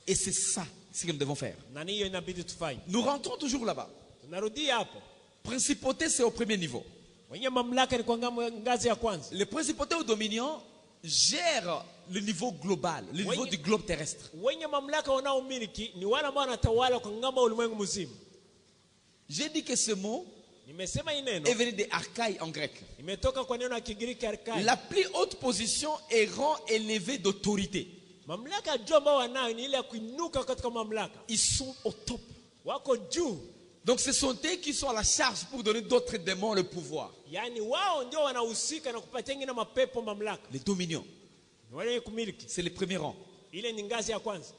Et c'est ça ce que nous devons faire. Na hiyo inabidi tufanye. Nous rentrons toujours là-bas. Tunarudia hapo. Principauté, c'est au premier niveau. Wenye mamlaka ni kwa ngazi ya kwanza. Les principautés ou dominions gèrent le niveau global, le niveau du globe terrestre. Wenye mamlaka wanaomiliki ni wale ambao wanatawala kwa ngamba ulimwengu mzima. J'ai dit que ce mot Nimesema hii neno est venu de archaï en grec. imetoka kwa neno la Kigiriki arkai. La plus haute position est rang élevé d'autorité. Mamlaka juu ambao wanayo ni ile ya kuinuka katika mamlaka. Ils sont au top. Wako juu. Donc ce sont eux qui sont à la charge pour donner d'autres démons le pouvoir. Yaani wao ndio wanahusika na kupatia wengine mapepo mamlaka. Les dominions, Ni wale kumiliki. c'est le premier rang. Ile ni ngazi ya kwanza.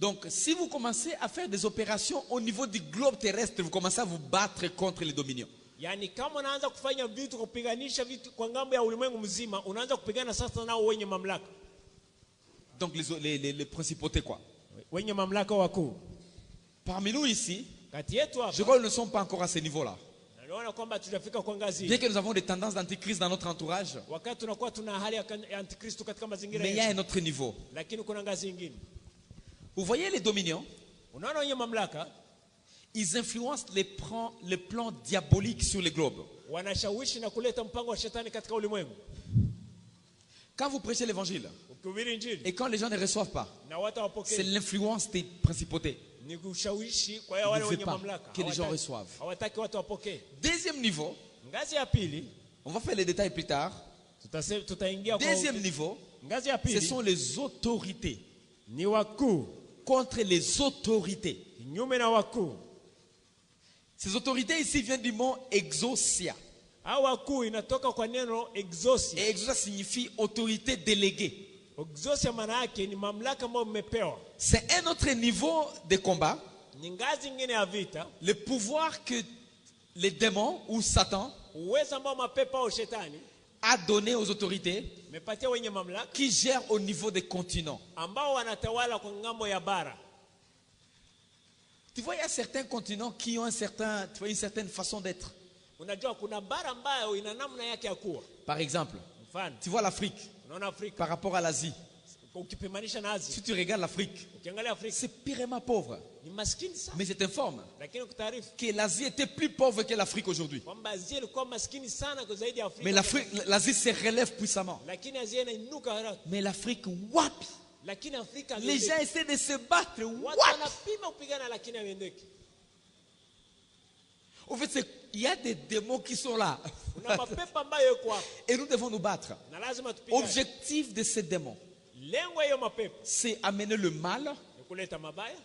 Donc si vous commencez à faire des opérations au niveau du globe terrestre, vous commencez à vous battre contre les dominions. Yaani kama unaanza kufanya vitu kupiganisha vitu kwa ngambo ya ulimwengu mzima, unaanza kupigana sasa nao wenye mamlaka. Donc les principautés quoi. Wenye mamlaka wakuu. Parmi nous ici, Kati yetu hapa. je crois que nous ne sommes pas encore à ce niveau-là. Naona kwamba tutafika kwa ngazi. Bien que nous avons des tendances d'antichrist dans notre entourage, Wakati tunakuwa tuna hali ya antikristo katika mazingira mais il y a yetu. un autre niveau. Lakini kuna ngazi nyingine. Vous voyez les dominions, Unaona wenye mamlaka ils influencent les plans diaboliques sur le globe. wanashawishi na kuleta mpango wa shetani katika ulimwengu. Quand vous prêchez l'évangile Ukihubiri injili et quand les gens ne reçoivent pas, na watu c'est hawapokei. l'influence des principautés. Ni kushawishi kwa hiyo wale Ne wenye veut pas mamlaka. que les gens Hawataki- reçoivent. Hawataki watu wapokee. Deuxième niveau, Ngazi ya pili on va faire les détails plus tard. tutaingia kwa Deuxième niveau, ngazi ya ce pili sont les autorités ni wakuu contre les autorités. kinyume na wakuu. Ces autorités ici viennent du mot exousia. Hao wakuu inatoka kwa neno exosia. Et exousia signifie autorité déléguée. Exosia maana yake ni mamlaka ambayo mmepewa. C'est un autre niveau de combat. Ni ngazi nyingine ya vita. Le pouvoir que les démons ou Satan Uwezo ambao mapepo au shetani a donné aux autorités mepatia wenye mamlaka qui gèrent au niveau des continents. ambao wanatawala kwa ngambo ya bara. Tu vois, il y a certains continents qui ont une certaine façon d'être. Unajua kuna bara ambayo ina namna yake ya kuwa. Par exemple, Mfano, tu vois l'Afrique unaona Afrika par rapport à l'Asie. ukipimanisha na Asia. Si tu regardes l'Afrique, Ukiangalia Afrika c'est pirement pauvre. ni maskini sana. Mais je t'informe Lakini kutaarifu que l'Asie était plus pauvre que l'Afrique aujourd'hui. kwamba Asia ilikuwa maskini sana kwa zaidi ya Afrika. Mais l'Asie se relève puissamment. Lakini Asia inainuka haraka. Mais l'Afrique, wapi? Lakini Afrika Les gens essaient de se battre. watu What? wanapima kupigana lakini hawaendeki. En fait, il y a des démons qui sont là. Kuna mapepo ambayo yako hapo Et nous devons nous battre. na lazima tupigane. Objectif de ces démons, Lengo hiyo mapepo c'est amener le mal, ni kuleta mabaya,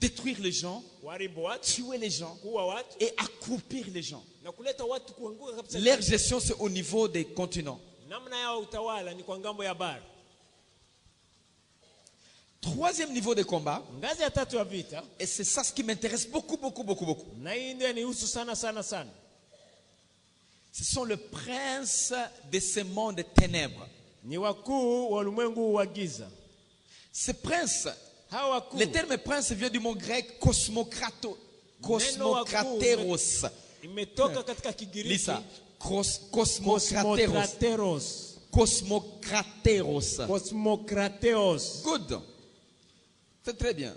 détruire les gens, kuharibu watu, tuer les gens kuua watu et accroupir les gens. na kuleta watu kuanguka kabisa. Leur gestion, c'est au niveau des continents. Namna ya utawala ni kwa ngambo ya bara. Troisième niveau de combat, Ngazi ya tatu ya vita, et c'est ça ce qui m'intéresse beaucoup. na hii ndio nihusu sana sana sana. Ce sont les princes de ce monde des ténèbres. Ni wakuu wa ulimwengu wa giza. Ces princes, Hawa wakuu le terme prince vient du mot grec cosmokrateros. imetoka katika Kigiriki Lisa, cosmokrateros. Cosmokrateros. Cosmokrateros. Cosmokrateos. Good. C'est très bien.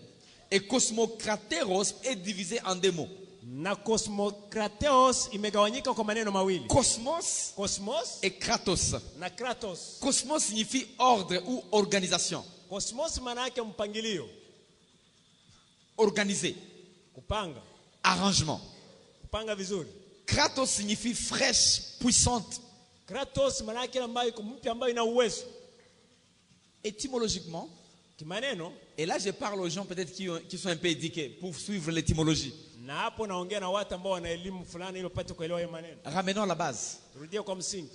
Et cosmokrateros est divisé en deux mots. Na cosmokrateos imegawanyika kwa maneno mawili. Cosmos Cosmos et kratos. na kratos. Cosmos signifie ordre ou organisation. Cosmos maana yake mpangilio, Organisé. kupanga, Arrangement. kupanga vizuri. Kratos signifie fraîche, puissante. Kratos maana yake ambayo iko mpya, ambayo ina uwezo. Étymologiquement, Kimaneno, et là je parle aux gens peut-être qui sont un peu éduqués pour suivre l'étymologie. na hapo naongea na watu ambao wana elimu fulani ili wapate kuelewa hiyo maneno. Ramenons à la base. Turudie kwa msingi.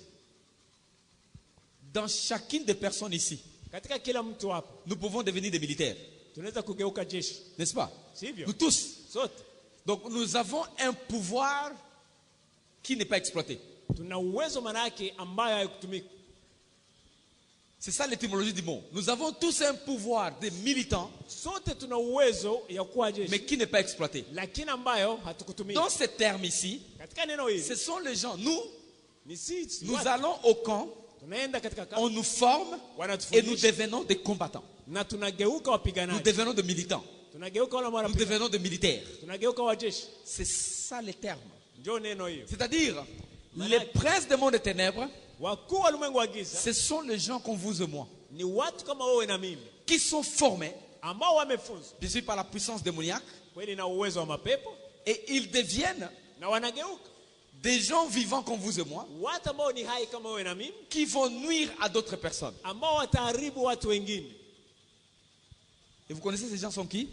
Dans chacune des personnes ici, Katika kila mtu hapa nous pouvons devenir des militaires. tunaweza kugeuka jeshi, N'est-ce pas? sivyo? Nous tous. Sote Donc nous avons un pouvoir qui n'est pas exploité. tuna uwezo maana yake ambayo haikutumika. C'est ça l'étymologie du mot. Nous avons tous un pouvoir de militants, Sote tuna uwezo ya kuwa jeshi, mais qui n'est pas exploité. lakini ambayo hatukutumika. Dans ce terme ici, Katika neno hili ce sont les gens. Nous, ni sisi nous watu. allons au camp, Tunaenda katika kambi, on nous forme et nous wanatufundisha devenons des combattants. na tunageuka Nous wapiganaji, devenons des militants. tunageuka wala mara Nous devenons des militaires. tunageuka wajeshi. C'est ça les termes. Ndio neno hiyo. C'est-à-dire, les princes des mondes des ténèbres, Wakuu wa ulimwengu wa giza ce sont les gens comme vous et moi, ni watu kama wewe na mimi qui sont formés, ambao wamefunzwa bien sûr par la puissance démoniaque, kweli na uwezo wa mapepo et ils deviennent na wanageuka des gens vivants comme vous et moi, watu ambao ni hai kama wewe na mimi qui vont nuire à d'autres personnes. ambao wataharibu watu wengine. Et vous connaissez ces gens sont qui?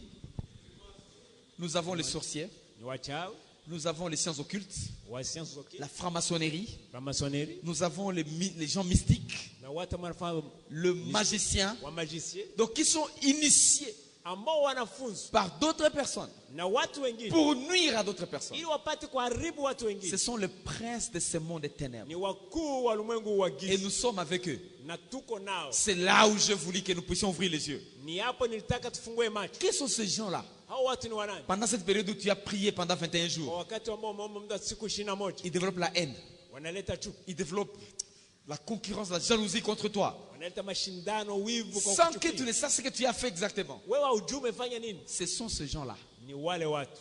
Nous avons les sorciers, Ni wachawi, nous avons les sciences occultes, wa sciences zote, la franc-maçonnerie, wa masoneri nous avons les gens mystiques, na watu wanafanya le magicien, wa magicien donc qui sont initiés ambao wanafunzwa par d'autres personnes na watu wengine pour nuire à d'autres personnes. ili wapate kuharibu watu Ce wengine. sont les princes de ce monde des ténèbres. Ni wakuu wa ulimwengu wa Et giza nous sommes avec eux. na tuko nao. C'est là où je voulais que nous puissions ouvrir les yeux. Ni hapo nilitaka tufungue macho. Quels sont ces gens-là? Hao watu ni wanani? Pendant cette période où tu as prié pendant 21 Kwa jours, wakati ambao umeomba muda siku 21 ils développent la haine, wanaleta chuki, ils développent la concurrence, la jalousie contre toi. wanaleta mashindano, wivu kwa Sans que tu kuchukia. ne saches ce que tu as fait exactement. Wewe hujui umefanya nini? Ce sont ces gens-là. Ni wale watu,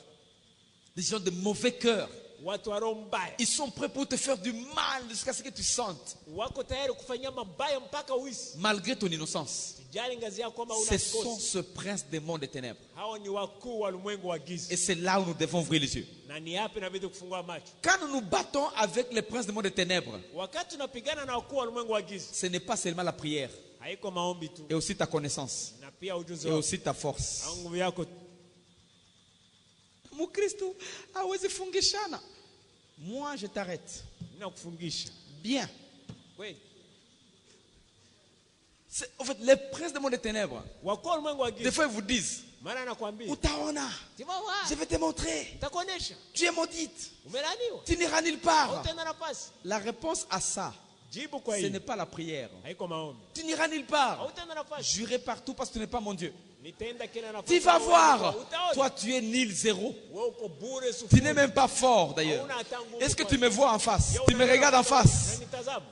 Des gens de mauvais cœur. watu wa roho mbaya. Ils sont prêts pour te faire du mal jusqu'à ce que tu sentes. Wako tayari kufanyia mabaya mpaka uisi. Malgré ton innocence. Sijali ngazi yako kama una Ce sont kosa. ce prince des mondes des ténèbres. Hao ni wakuu wa ulimwengu wa giza. Et c'est là où nous devons ouvrir les yeux. Na ni hapo inabidi kufungua macho. Quand nous nous battons avec les princes des mondes des ténèbres, Wakati tunapigana na wakuu wa ulimwengu wa giza, ce n'est pas seulement la prière, haiko maombi tu, et aussi ta connaissance, na pia ujuzi et wako aussi ta force. au nguvu yako. Mukristo hawezi fungishana. Moi, je t'arrête. Ninakufungisha. Bien. Kweli. En fait, les princes des mondes des ténèbres, Wakuu wa ulimwengu wa des giza, fois, ils vous disent, mara anakuambia, Utaona, "Timawa, je vais te montrer. nitakuonesha. Tu es maudite. Umelaniwa. Tu n'iras nulle part. Hautaenda nafasi." La réponse à ça, Jibu kwa ce hiyo n'est pas la prière. haiko maombi. Tu n'iras nulle part. Hautaenda nafasi. Jurez partout parce que tu n'es pas mon Dieu. Nitaenda kila nafasi. Tu vas voir. Utaona. Toi, tu es nil, zéro. Wewe uko bure Tu sufuri. n'es même pas fort d'ailleurs. Est-ce que tu me vois en face? Tu me regardes en face. Unanitazama.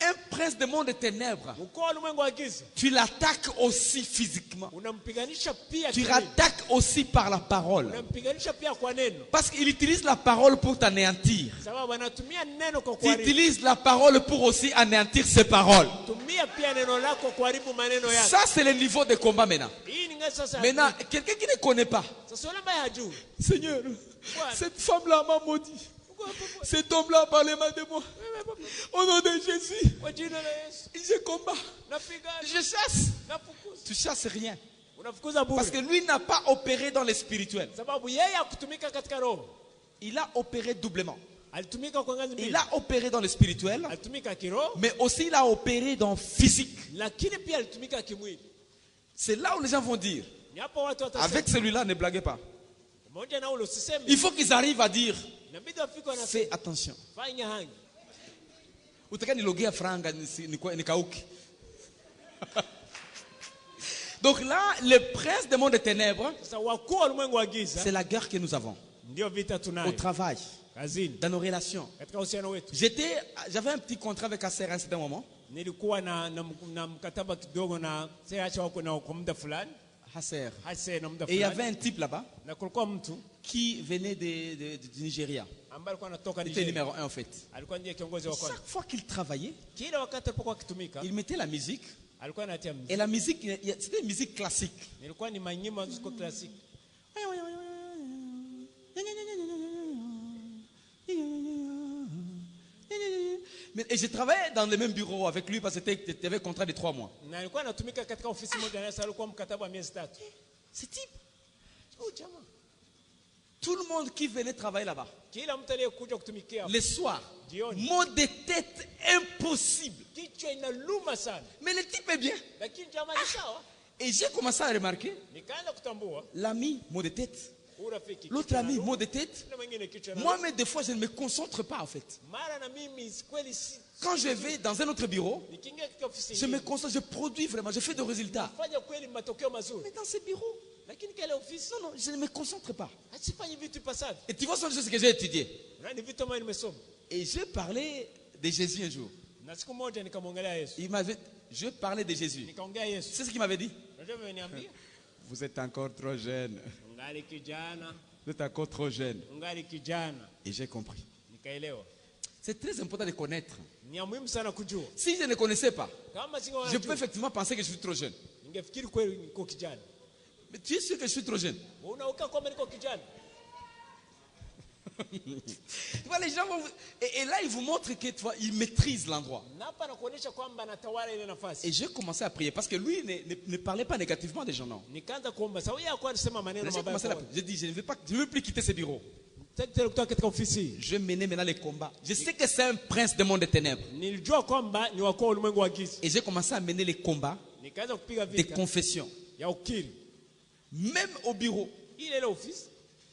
Un prince des mondes des ténèbres, Mkuu wa ulimwengu wa giza tu l'attaques aussi physiquement. unampiganisha pia Tu kimwili. l'attaques aussi par la parole. Unampiganisha pia kwa neno. Parce qu'il utilise la parole pour t'anéantir. Sababu anatumia neno kwa Tu kuharibu. utilises la parole pour aussi anéantir ses paroles. Tumia pia neno lako kuharibu maneno yako. Ça, c'est le niveau de combat maintenant. Hii ni ngazi sasa. Maintenant, quelqu'un qui ne connaît pas. Sasa yule ambaye hajui. Seigneur, cette femme-là m'a maudit. Cet homme-là a parlé mal de moi. Au nom de Jésus, Kwa jina la Yesu. je combats. Napigana. Je chasse. Nafukuza. Tu chasses rien. Unafukuza bure. Parce que lui n'a pas opéré dans le spirituel. Sababu yeye hakutumika katika roho. Il a opéré doublement. Alitumika kwa ngazi mbili. Il a opéré dans le spirituel, Alitumika kiroho, mais aussi il a opéré dans le physique. lakini pia alitumika kimwili. C'est là où les gens vont dire, Ni hapo watu watasema. avec celui-là, ne blaguez pas. Moja na ule usiseme. Il faut qu'ils arrivent à dire, Inabidi wafike wanasema fais attention. fanya hangi. Utaka nilogea franga nikauki. Donc là, le prince des mondes des ténèbres, Sasa wakuu wa ulimwengu wa giza c'est la guerre que nous avons. ndio vita Au tunayo travail, kazini, dans nos relations. katika uhusiano wetu. J'avais un petit contrat avec Acer à un certain moment. Nilikuwa na mkataba kidogo na seacha wako na kwa muda fulani, Acer. hasa na muda Et il y avait fulani, un type là-bas na kulikuwa mtu qui venait du Nigeria. ambaye alikuwa anatoka Il était Nigeria. numéro 1 en fait. Alikuwa ndiye kiongozi wa kwanza. Chaque fois qu'il travaillait, Kila wakati alipokuwa akitumika, il mettait la musique. alikuwa anatia Et muziki. la musique, c'était une musique classique. Nilikuwa ni manyimbo ziko klasiki. Et je travaillais dans le même bureau avec lui parce que c'était un contrat de 3 mois. Na alikuwa anatumika katika ofisi moja na sasa alikuwa mkataba wa miezi 3. Ce type, tout le monde qui venait travailler là-bas, Kila mtu aliyekuja kutumikia le soir, jioni, mot de tête impossible. kichwa inaluma sana. Mais le type est bien. Lakini jamaa ni sawa. Et j'ai commencé à remarquer, Nikaanza kutambua l'ami, mot de tête. urafiki. L'autre ami, mot de tête. Na mwingine kichwa na Moi-même, des fois, je ne me concentre pas en fait. mara na mimi kweli si Quand je vais dans un autre bureau, nikiingia katika ofisi je me nyingine, concentre, je produis vraiment, je fais des résultats. fanya kweli matokeo mazuri. Mais dans ce bureau, Lakini kile ofisi non, je ne me concentre pas. asifanyi vitu ipasavyo. Et tu vois, ce sont des choses que j'ai étudiées. Na ni vitu ambavyo nimesoma. Et j'ai parlé de Jésus un jour. Na siku moja nikamwongelea Yesu. Je parlais de Jésus. Nikaongea Yesu. C'est ce qu'il m'avait dit. Unajua ameniambia? Vous êtes encore trop jeune. ungali kijana, Vous êtes encore trop jeune. ungali kijana. Et j'ai compris. Nikaelewa. C'est très important de connaître. Ni ya muhimu sana kujua. Si je ne connaissais pas, Kama je peux singe effectivement penser que je suis trop jeune. ningefikiri kweli niko kijana. Mais tu es sûr que je suis trop jeune? Unauka kwamba niko kijana? Tu vois, les gens vont... et là, ils vous montrent qu'ils maîtrisent l'endroit. Na hapa nakuonyesha kwamba natawala ile nafasi. Et j'ai commencé à prier parce que lui ne parlait pas négativement des gens, non. Nikaanza kuomba. Sawa yeye alikuwa anasema maneno J'ai mabaya. commencé à prier. J'ai dit, je ne veux plus quitter ce bureau. Sitaki tena kutoka katika ofisi. Je vais mener maintenant les combats. Je sais que c'est un prince de monde des ténèbres. Nilijua kwamba ni wakuu wa ulimwengu wa giza. Et j'ai commencé à mener les combats Nikaanza kupiga des vita confessions. ya ukiri. Même au bureau, Ile ofisi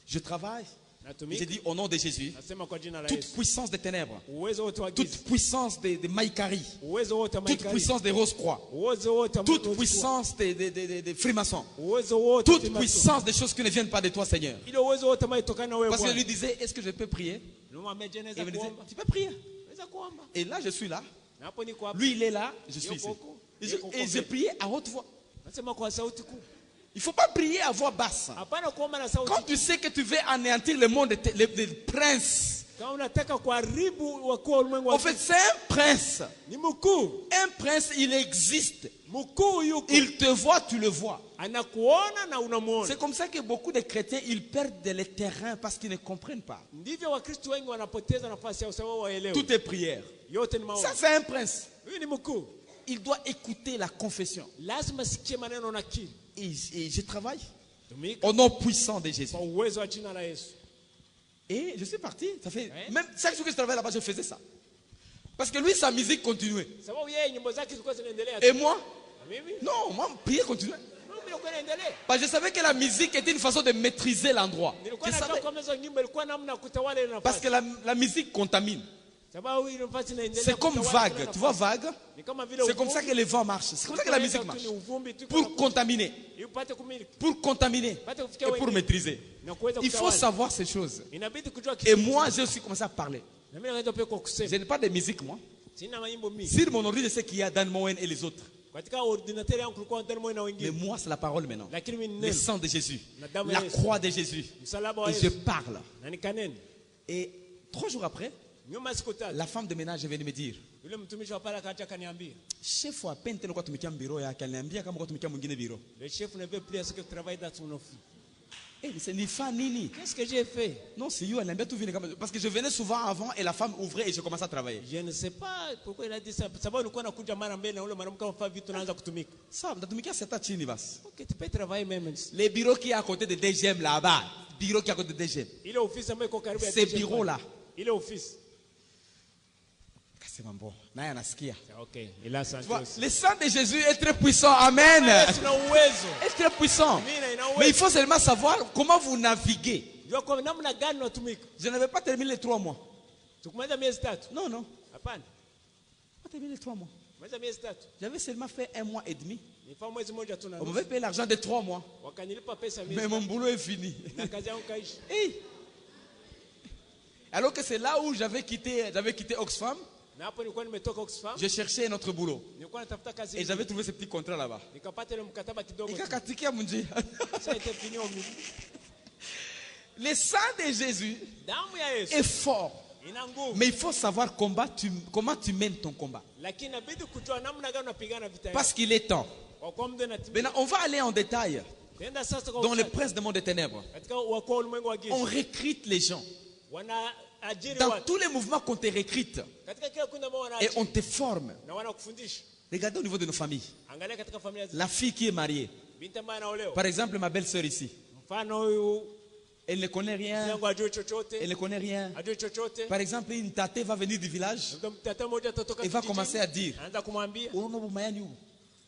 je travaille. J'ai natumika. dit au nom de Jésus, Nasema kwa jina la toute Yesu. puissance des ténèbres, Uwezo wote wa toute giza. puissance des Maïkari, Uwezo wote wa toute maikari. puissance des Rose-Croix, Uwezo wote wa toute moto. puissance des Freemasons, Uwezo wote toute wa puissance des choses qui ne viennent pas de toi, Seigneur. ile uwezo wote ambao itokana na wewe Parce qu'il Bwana. lui disait, est-ce que je peux prier? Nimwambia Et il jeneza me disait, kuomba. tu peux prier. Naweza kuomba. Et là, je suis là. Na hapo niko hapa. Lui, il est là. Je suis ici. Et je priais à haute voix. Nasema kwa sauti kuu. Il ne faut pas prier à voix basse. Hapana kuomba na sauti. Quand tu sais que tu veux anéantir le monde des princes, Kama unataka kuharibu wakuu wa ulimwengu en wa fait, c'est un prince. ni mkuu. Un prince, il existe. Mkuu yuko. Il te voit, tu le vois. Anakuona na unamuona. C'est comme ça que beaucoup de chrétiens, ils perdent le terrain parce qu'ils ne comprennent pas. Ndivyo Wakristo wengi wanapoteza nafasi yao sababu waelewe. Tout est prière. Yote ni maombi. Ça, c'est un prince. Huyu ni mkuu. Il doit écouter la confession. Lazima sikie maneno na kiri. Et je travaille Tumika au nom puissant de Jésus. kwa uwezo wa jina la Yesu. Et je suis parti. Ça fait, Ouais. même chaque jour que je travaillais là-bas, je faisais ça. Parce que lui, sa musique continuait. Sababu yeye nyimbo zake zilikuwa zinaendelea. Et moi, Na mimi non, moi, prier continuait. mimi nilikuwa naendelea. Parce que je savais que la musique était une façon de maîtriser l'endroit. Nilikuwa Je najua savais. kwamba hizo nyimbo ilikuwa namna ya kutawala ile Parce nafasi. que la musique contamine. Sababu ile nafasi inaendelea. C'est comme kutawala ile vague. nafasi. Tu vois, vague? Ni kama vile C'est comme ça que les vents marchent. C'est comme ça que la musique marche. Pour contaminer. Upate kumiliki. Pour contaminer. Et pour maîtriser. Na kuweza Il faut kutawala. savoir ces choses. Inabidi kujua Et kitu. moi, j'ai aussi commencé à parler. Na mimi naanza pia kwa kusema. Je n'ai pas de musique, moi. Sina maimbo mingi. Sur mon ordi, je sais qu'il y a Dan Moen et les autres. Katika ordinateur yangu kulikuwa ndani mwa na Mais wengine. moi, c'est la parole maintenant. Lakini mimi ni Le neno. sang de Jésus. damu La ya Yesu. croix de Jésus. Msalaba wa Et je Yesu. parle. Na nikaneni. Et 3 jours après, Nyuma siku tatu. la femme de ménage est venue me dire, Yule mtumishi wa pale akaja akaniambia. chef wa pente kwa tumikia mbiro yake aliniambia kama kwa tumikia mwingine biro. Le chef ne veut plus à ce que travaille dans son office. Eh, c'est ni fa nini? Qu'est-ce que j'ai fait? Non, c'est you, aliniambia tu viens comme parce que je venais souvent avant et la femme ouvrait et je commençais à travailler. Je ne sais pas pourquoi il a dit ça. Sababu nilikuwa nakuja mara mbele na ule mwanamke anafanya vitu naanza kutumika. Ça, ndatumikia seta chini basi. OK, tu peux travailler même. Les bureaux qui est à côté de DGM là-bas, bureau qui est à côté de DGM. Ile ofisi ambayo iko karibu ya Ces DG bureaux là. Ile ofisi. C'est bon. Naye anasikia. OK, ila Tu vois, asante. le sang de Jésus est très puissant. Amen. Yesu na uwezo. Est très puissant. Amina, ina uwezo. Mais il faut seulement savoir comment vous naviguez. Jua kwa namna gani unatumika. Je n'avais pas terminé les 3 mois. Tukumaliza miezi tatu. Non, non. Hapana. Pas terminé les 3 mois. Tumaliza miezi tatu. J'avais seulement fait 1 mois et demi. Nifaa mwezi mmoja tu na On nusu. m'avait payé l'argent de 3 mois. Wakanilipa pesa miezi. Mais mon boulot est fini. Na kazi yangu kaisha. Hey. Alors que c'est là où j'avais quitté Oxfam. Na hapo nilikuwa nimetoka Oxfam. Je cherchais un autre boulot. Nilikuwa natafuta kazi. Et j'avais trouvé ce petit contrat là-bas. Nikapata ile mkataba kidogo. tu. Ikakatikia munji. Ça a été fini au milieu. Le sang de Jésus Damu ya Yesu est fort. ina nguvu. Mais il faut savoir comment tu mènes ton combat. Lakini inabidi kujua namna gani unapigana vita Parce qu'il est temps. Kwa kuwa muda unatimia. Maintenant, on va aller en détail Tenda sasa kwa dans le uchache. prince du monde des ténèbres. Katika wakuu wa ulimwengu wa giza. On recrute les gens. Wanaajiri Dans watu. tous les mouvements qu'on te recrute Katika kila kundi ambao et wanaajiri. on te forme. Na wanakufundisha. Regardez au niveau de nos familles. Angalia katika familia zetu. La fille qui est mariée. Binti ambaye anaolewa. Par exemple, ma belle-sœur ici. Mfano huyu Elle ne connaît rien. yangu ajui chochote. Elle ne connaît rien. Ajui chochote. Par exemple, une tate va venir du village. Ndio mtata mmoja atatoka Et va kijijini. commencer à dire, Anaanza kumwambia. unaona bumayani huu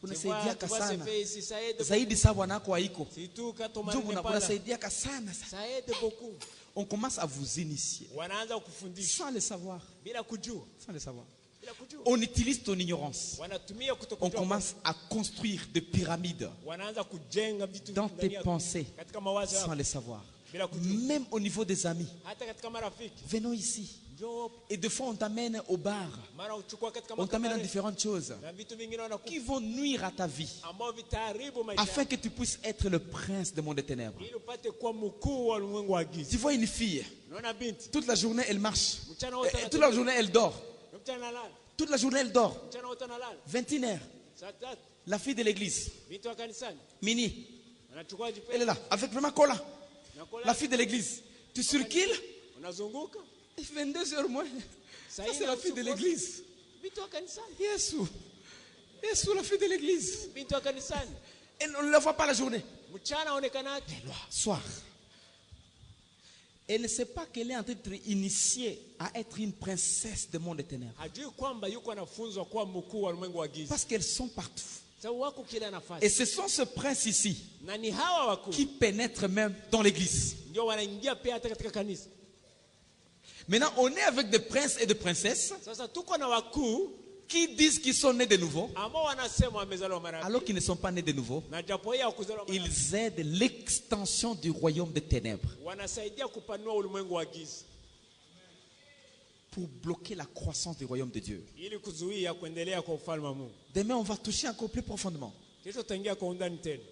unasaidiaka sana Saide zaidi saa bwanako haiko Situka ndio tomani pala. unasaidiaka sana. Saide beaucoup. On commence à vous initier Wanaanza kufundisha sans le savoir. bila kujua. Sans le savoir. Bila kujua. On utilise ton ignorance. Wanatumia On kutokujua. commence à construire des pyramides Wanaanza kujenga vitu dans ndani tes yako. pensées Katika mawazo sans yako. le savoir. Bila kujua. Même au niveau des amis. Hata katika marafiki. Venons ici. njoo. Et des fois, on t'amène au bar. Mara uchukua katika On t'amène à makabari différentes choses na vitu vingine wanakupa qui vont nuire à ta vie. ambao vitaharibu maisha Afin que tu puisses être le prince du monde des ténèbres. ili upate kuwa mkuu wa ulimwengu wa giza. Tu vois une fille, Unaona binti toute la journée elle marche. mchana wote Toute la journée elle dort. mchana analala, Toute la journée elle dort. mchana wote analala. 21h. Saa 3 La fille de l'église, binti wa kanisani Mini, anachukua elle est jipesa là, avec vraiment cola. na kola, La fille de l'église. Tu circules, unazunguka 22h moins. Ça, Saa c'est la fille de l'église. binti wa kanisani, Yesu. Yesu, la fille de l'église. binti wa kanisani Et on ne la voit pas la journée. mchana aonekana yake. Soir. Elle ne sait pas qu'elle est en train d'être initiée à être une princesse du monde des ténèbres. Hajui kwamba yuko anafunzwa kuwa mkuu wa ulimwengu wa giza. Parce qu'elles sont partout. Sababu wako kila nafasi. Et ce sont ce prince ici Na ni hawa wakuu qui pénètrent même dans l'église. ndio wanaingia pia hata katika kanisa. Maintenant, on est avec des princes et des princesses Sasa tuko na wakuu qui disent qu'ils sont nés de nouveau, ambao wanasema wamezaliwa mara alors qu'ils ne sont pas nés de nouveau. na japo yeye hakuzaliwa mara Ils aident l'extension du royaume des ténèbres wanasaidia kupanua ulimwengu wa giza pour bloquer la croissance du royaume de Dieu. ili kuzuia kuendelea kwa ufalme wa Mungu. Demain, on va toucher encore plus profondément. Kesho tutaingia kwa undani tena.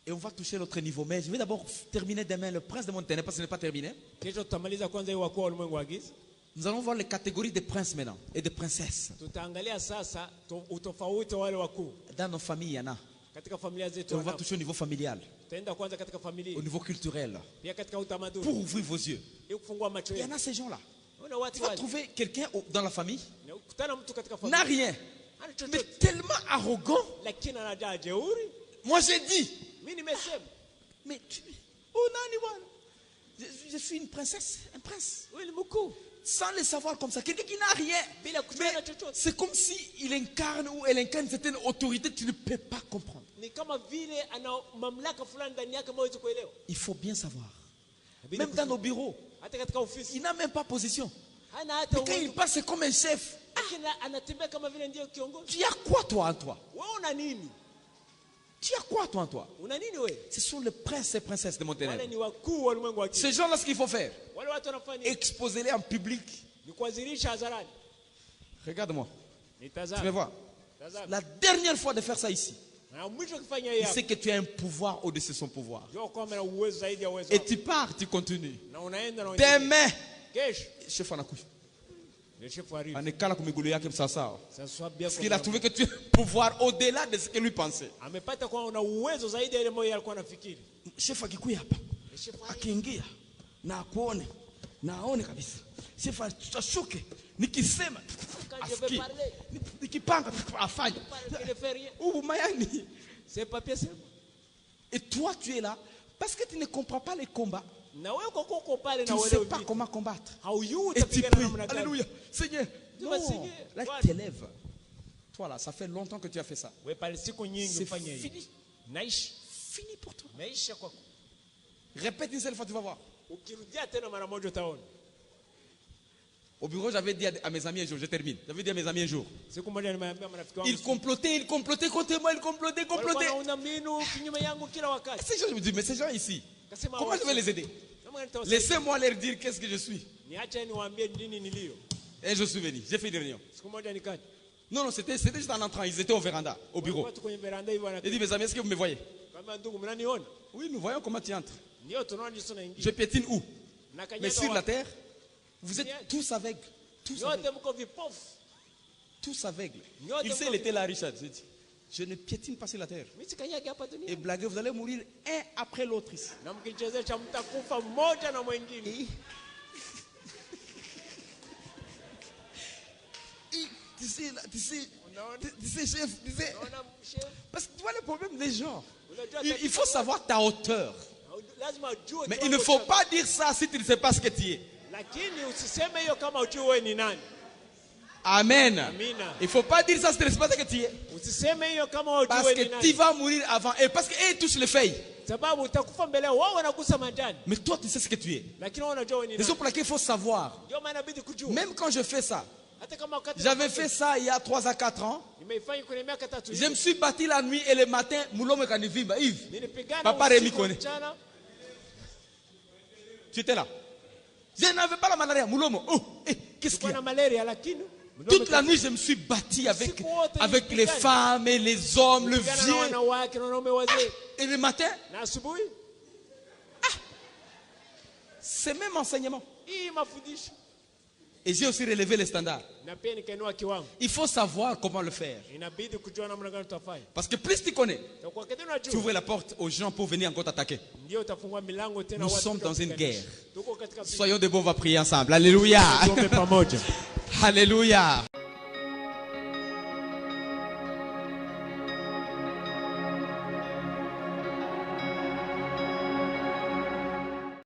Et on va toucher l'autre niveau. Mais je vais d'abord terminer demain le prince de monde ténèbres parce que ce n'est pas terminé. Kesho tutamaliza kwanza hii wakuu wa ulimwengu wa giza. Nous allons voir les catégories des princes maintenant et des princesses. Tutaangalia sasa utofauti wa wale wakuu Dans nos familles, il y en a. katika familia Et zetu. on va toucher au niveau familial, Tutaenda kwanza katika familia, au niveau culturel, pia katika pour utamaduni ouvrir vos yeux. ili kufungua macho Il y en yetu. a ces gens-là. Una Tu watu vas wale trouver quelqu'un dans la famille, na ukutana mtu katika n'a familia rien, ana mais chochote tellement arrogant. lakini anajaa jeuri. Moi j'ai dit, Mimi nimesema mais tu, oh nani bwana, je suis une princesse, un prince, wewe ni mkuu sans le savoir comme ça. Quelqu'un qui n'a rien, bila mais kujua chochote. c'est comme si il incarne ou elle incarne une certaine autorité, tu ne peux pas comprendre. Ni kama vile ana mamlaka fulani ndani yake ambayo huwezi kuelewa. Il faut bien savoir. Inabidi Même dans kujua. nos bureaux, Hata katika ofisi il n'a même pas position. hana hata Mais quand il uwezo, passe, c'est comme un chef. lakini anatembea kama vile ndio kiongozi. Tu as quoi toi en toi? Wewe una nini? Tu as quoi toi en toi? Una nini wewe? Ce sont les princes et princesses de Wale Monténègre. ni wakuu wa ulimwengu wa giza. Ces gens-là, ce qu'il faut faire, Wale watu wanafanya nini? exposez-les en public. Ni kuadhirisha hadharani. Regarde-moi, tu me Nitazama. vois. Tazama. La dernière fois de faire ça ici, Na mwisho kufanya il hiyo. sait que tu as un pouvoir au-dessus de son pouvoir. Ndio kwamba na uwezo zaidi ya uwezo. Et wako. tu pars, tu continues. Na unaenda na unaendelea. Demain, Kesho chef anakuja. ni shefu arifu. Anekala kwa miguu yake sawa. Sasa bia Parce qu'il a trouvé que tu as un pouvoir au-delà de ce que lui pensait. amepata kwa una uwezo zaidi ya ile moyo alikuwa anafikiri. Chef akikuja hapa, Ni shefu arifu. akiingia na akuone na aone kabisa. Chef atashuke, nikisema asikie, nikipanga afanye. Ou mayani. C'est papier c'est. Et toi, tu es là parce que tu ne comprends pas les combats. Na wewe kwa kuko pale Tu na ne wewe sais pas comment combattre. haujui Et tu utapigana pries. namna gani. Alléluia. Seigneur. Tu Non. vas signer. Là, Voilà. tu t'élèves. Toi, là, ça fait longtemps que tu as fait ça. Wewe pale siku nyingi C'est ufanye hivi. fini. Naishi. Fini pour toi. Maisha kwako. Répète une seule fois, tu vas voir. Ukirudia tena mara moja utaona. Au bureau, j'avais dit à mes amis un jour, je termine. J'avais dit à mes amis un jour. Siku moja nimeambia marafiki wangu. Ils complotaient contre moi, ils complotaient. Walikuwa wanaunda mbinu kinyume yangu kila wakati. Ces gens, je me dis, mais ces gens ici, Kasema comment je vais les aider? Kama nitawasaidia. Laissez-moi leur dire qu'est-ce que je suis. Niache niwaambie nini nilio. Et je suis venu, j'ai fait une réunion. Siku moja nikaja. Non, non, c'était juste en entrant, ils étaient au véranda, au bureau. Watu kwenye veranda hivi J'ai dit, mes amis, est-ce que vous me voyez? kama ndugu mnaniona? Oui, nous voyons comment tu entres. Ndio tunaona jinsi unaingia. Je piétine où? Na Mais kanyaga sur la wapi? terre, vous êtes tous aveugles. Tous aveugles. Nyote mko vipofu. Tous aveugles. Nyote Il sait, mko il était là, Richard. J'ai dit, je ne piétine pas sur la terre. Mimi sikanyage hapa Et dunia. blaguez, vous allez mourir un après l'autre ici. Na mkichezesha mtakufa mmoja na mwingine. Et- tu sais, là, tu sais, chef, tu sais. Naona chef, Parce que tu vois le problème des gens. unajua Il faut savoir ta hauteur. lazima ujue. Mais kiwango il ne faut chako. pas dire ça si tu ne sais pas ce que tu es. Lakini usiseme hiyo kama ujue wewe ni nani. Amen. Amina. Il ne faut pas dire ça si tu ne sais pas ce que tu es. Usiseme hiyo kama ujue Parce wewe que ni tu nani. vas mourir avant. Et parce qu'ils touchent les feuilles. Sababu utakufa mbele yao, wao wanagusa majani. Mais toi, tu sais ce que tu es. Lakini wao wanajua wewe ni Raison nani. pour laquelle il faut savoir. Ndio maana inabidi kujua. Même quand je fais ça, Hata kama wakati j'avais fait ça il y a 3 à 4 ans. nimeifanya kwenye miaka 3 Je me suis battu la nuit et le matin, Moulome Kanivimba, Yves, nilipigana Papa Rémi usiku connaît. mchana. tu étais là. Je n'avais pas la malaria. Moulomo. Oh, qu'est-ce qu'il y Nilikuwa na a? malaria lakini Toute la nuit, je me suis bâti avec les femmes et les hommes, le Nilipigana na vieux. wanawake na wanaume wazee. Et le matin, Na asubuhi c'est même enseignement. hii mafundisho. Et j'ai aussi relevé les standards. Na pia nikainua kiwango. Il faut savoir comment le faire. Inabidi kujua namna gani tutafanya. Parce que plus tu connais, Na kwa kadri tu unajua ouvres la porte aux gens pour venir encore t'attaquer. ndio utafungua milango tena Nous watu sommes dans une kutupiganisha. guerre. Tuko katika vita. Soyons debout, on va prier ensemble. Alléluia. Tuombe pamoja. Alléluia.